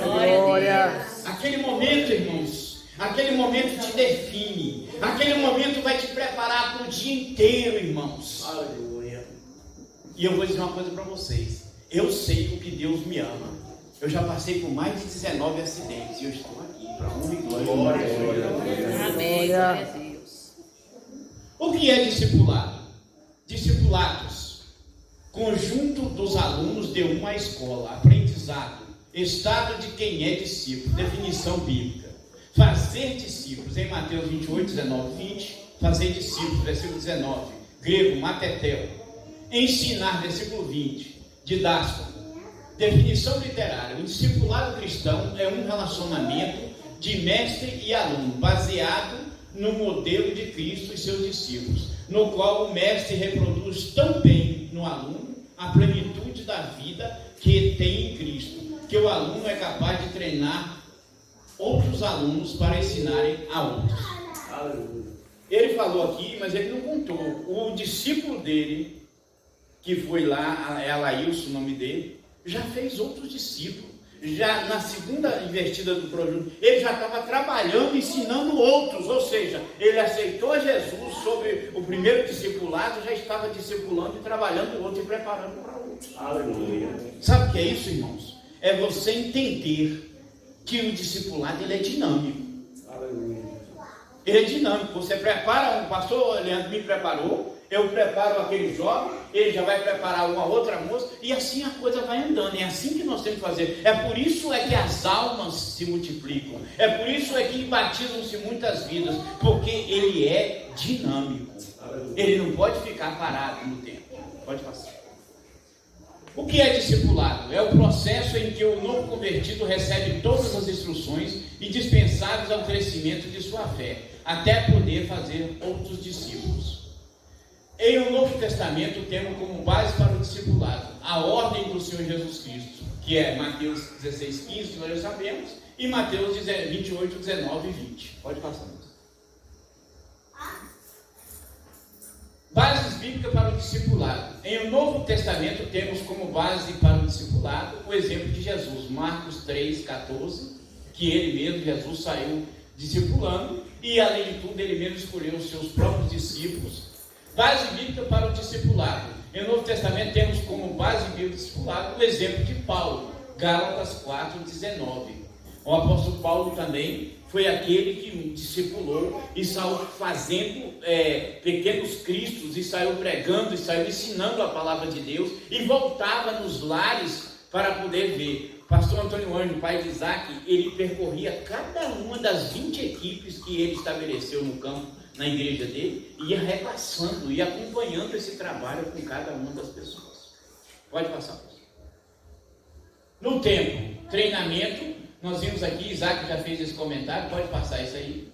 Speaker 2: Glória.
Speaker 3: Aquele momento, irmãos, aquele momento te define. Aquele momento vai te preparar para o dia inteiro, irmãos.
Speaker 4: Aleluia.
Speaker 3: E eu vou dizer uma coisa para vocês: eu sei o que Deus me ama. Eu já passei por mais de 19 acidentes e eu estou aqui para honra e glória.
Speaker 2: Amém. Glória a Deus.
Speaker 3: O que é discipulado? Discipulados: conjunto dos alunos de uma escola, aprendizado, estado de quem é discípulo, definição bíblica. Fazer discípulos, em Mateus 28, 19, 20, fazer discípulos, versículo 19, grego, matetel. Ensinar, versículo 20, didático. Definição literária: o discipulado cristão é um relacionamento de mestre e aluno, baseado no modelo de Cristo e seus discípulos, no qual o mestre reproduz tão bem no aluno a plenitude da vida que tem em Cristo, que o aluno é capaz de treinar outros alunos para ensinarem a outros.
Speaker 4: Aleluia.
Speaker 3: Ele falou aqui, mas ele não contou. O discípulo dele, que foi lá, Alailson, o nome dele, já fez outros discípulos. Já na segunda investida do projeto, ele já estava trabalhando, ensinando outros. Ou seja, ele aceitou Jesus sobre o primeiro discipulado, já estava discipulando e trabalhando o outro e preparando para outros.
Speaker 4: Aleluia.
Speaker 3: Sabe o que é isso, irmãos? É você entender que o discipulado ele é dinâmico.
Speaker 4: Aleluia.
Speaker 3: Ele é dinâmico. Você prepara, o pastor Leandro me preparou, eu preparo aquele jovem, ele já vai preparar uma outra moça, e assim a coisa vai andando. É assim que nós temos que fazer. É por isso é que as almas se multiplicam. É por isso é que batizam-se muitas vidas, porque ele é dinâmico. Ele não pode ficar parado no tempo. Pode passar. O que é discipulado? É o processo em que o novo convertido recebe todas as instruções indispensáveis ao crescimento de sua fé, até poder fazer outros discípulos. Em o Novo Testamento temos como base para o discipulado a ordem do Senhor Jesus Cristo, que é Mateus 16, 15, que nós já sabemos, e Mateus 28, 19 e 20. Pode passar. Bases bíblicas para o discipulado. Em o Novo Testamento temos como base para o discipulado o exemplo de Jesus, Marcos 3, 14, que ele mesmo, Jesus, saiu discipulando e, além de tudo, ele mesmo escolheu os seus próprios discípulos. Base bíblica para o discipulado. Em Novo Testamento temos como base bíblica do discipulado o exemplo de Paulo, Gálatas 4, 19. O apóstolo Paulo também foi aquele que discipulou e saiu fazendo pequenos cristos, e saiu pregando, e saiu ensinando a palavra de Deus, e voltava nos lares para poder ver. O pastor Antônio Anjo, pai de Isaac, ele percorria cada uma das 20 equipes que ele estabeleceu no campo, na igreja dele, e ia repassando, e acompanhando esse trabalho com cada uma das pessoas. Pode passar, pastor. No tempo, treinamento, nós vimos aqui, Isaac já fez esse comentário, pode passar isso aí.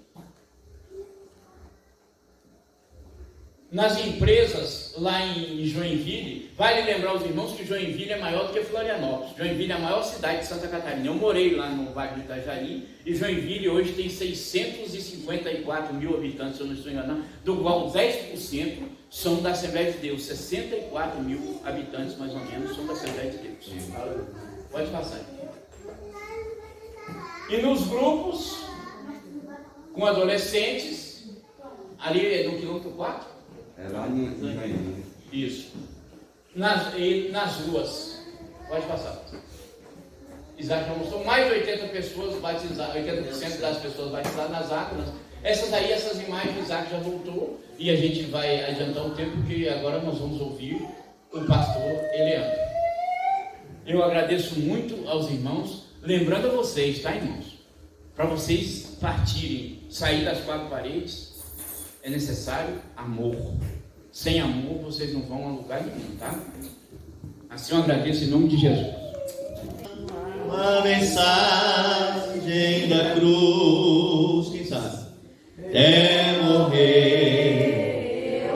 Speaker 3: Nas empresas lá em Joinville, vale lembrar os irmãos que Joinville é maior do que Florianópolis. Joinville é a maior cidade de Santa Catarina. Eu morei lá no Vale do Itajaí, e Joinville hoje tem 654 mil habitantes, se eu não estou enganado, do qual 10% são da Assembleia de Deus. 64 mil habitantes, mais ou menos, são da Assembleia de Deus. Pode passar aqui. E nos grupos, com adolescentes, ali no quilômetro 4?
Speaker 5: É lá em Joinville.
Speaker 3: Isso. Nas ruas. Pode passar. Isaac já mostrou mais de 80 pessoas batizadas, 80% das pessoas batizadas nas águas. Essas imagens, Isaac já voltou, e a gente vai adiantar um tempo, que agora nós vamos ouvir o pastor Eleandro. Eu agradeço muito aos irmãos, lembrando a vocês, tá, irmãos? Para vocês partirem, sair das quatro paredes, é necessário amor. Sem amor, vocês não vão a lugar nenhum, tá? Assim eu agradeço em nome de Jesus.
Speaker 6: Uma mensagem da cruz, quem sabe? É morrer,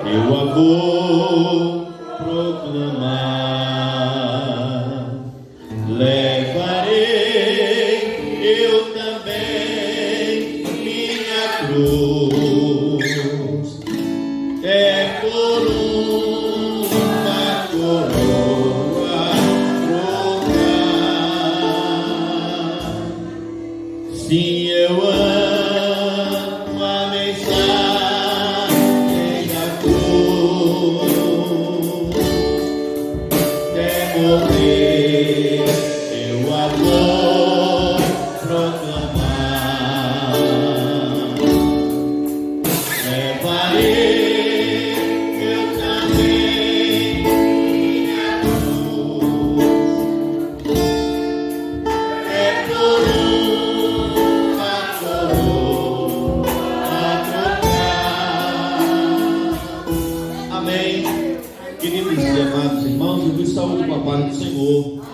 Speaker 6: eu a vou proclamar. Levarei eu também minha cruz. É por uma coroa trocar. Sim, eu amo a mensagem da cruz. É morrer, eu a vou proclamar. Levarei saúde com a paz do Senhor.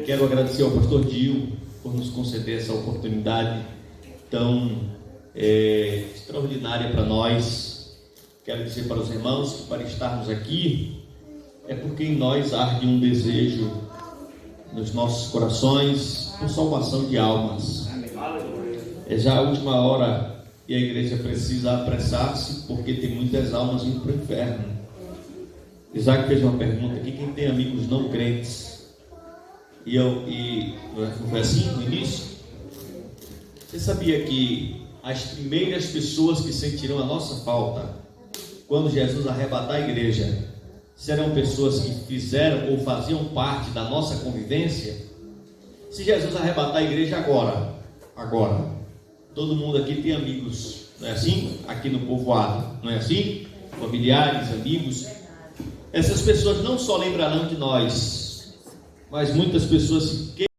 Speaker 6: Quero agradecer ao pastor Dio por nos conceder essa oportunidade tão extraordinária para nós. Quero dizer para os irmãos que para estarmos aqui é porque em nós arde um desejo nos nossos corações por salvação de almas. É já a última hora e a igreja precisa apressar-se, porque tem muitas almas indo para o inferno. Isaac fez uma pergunta aqui: quem tem amigos não crentes? Não foi assim no início? Você sabia que as primeiras pessoas que sentirão a nossa falta quando Jesus arrebatar a igreja serão pessoas que fizeram ou faziam parte da nossa convivência? Se Jesus arrebatar a igreja agora, todo mundo aqui tem amigos, não é assim? Aqui no povoado, não é assim? Familiares, amigos. Essas pessoas não só lembrarão de nós, mas muitas pessoas se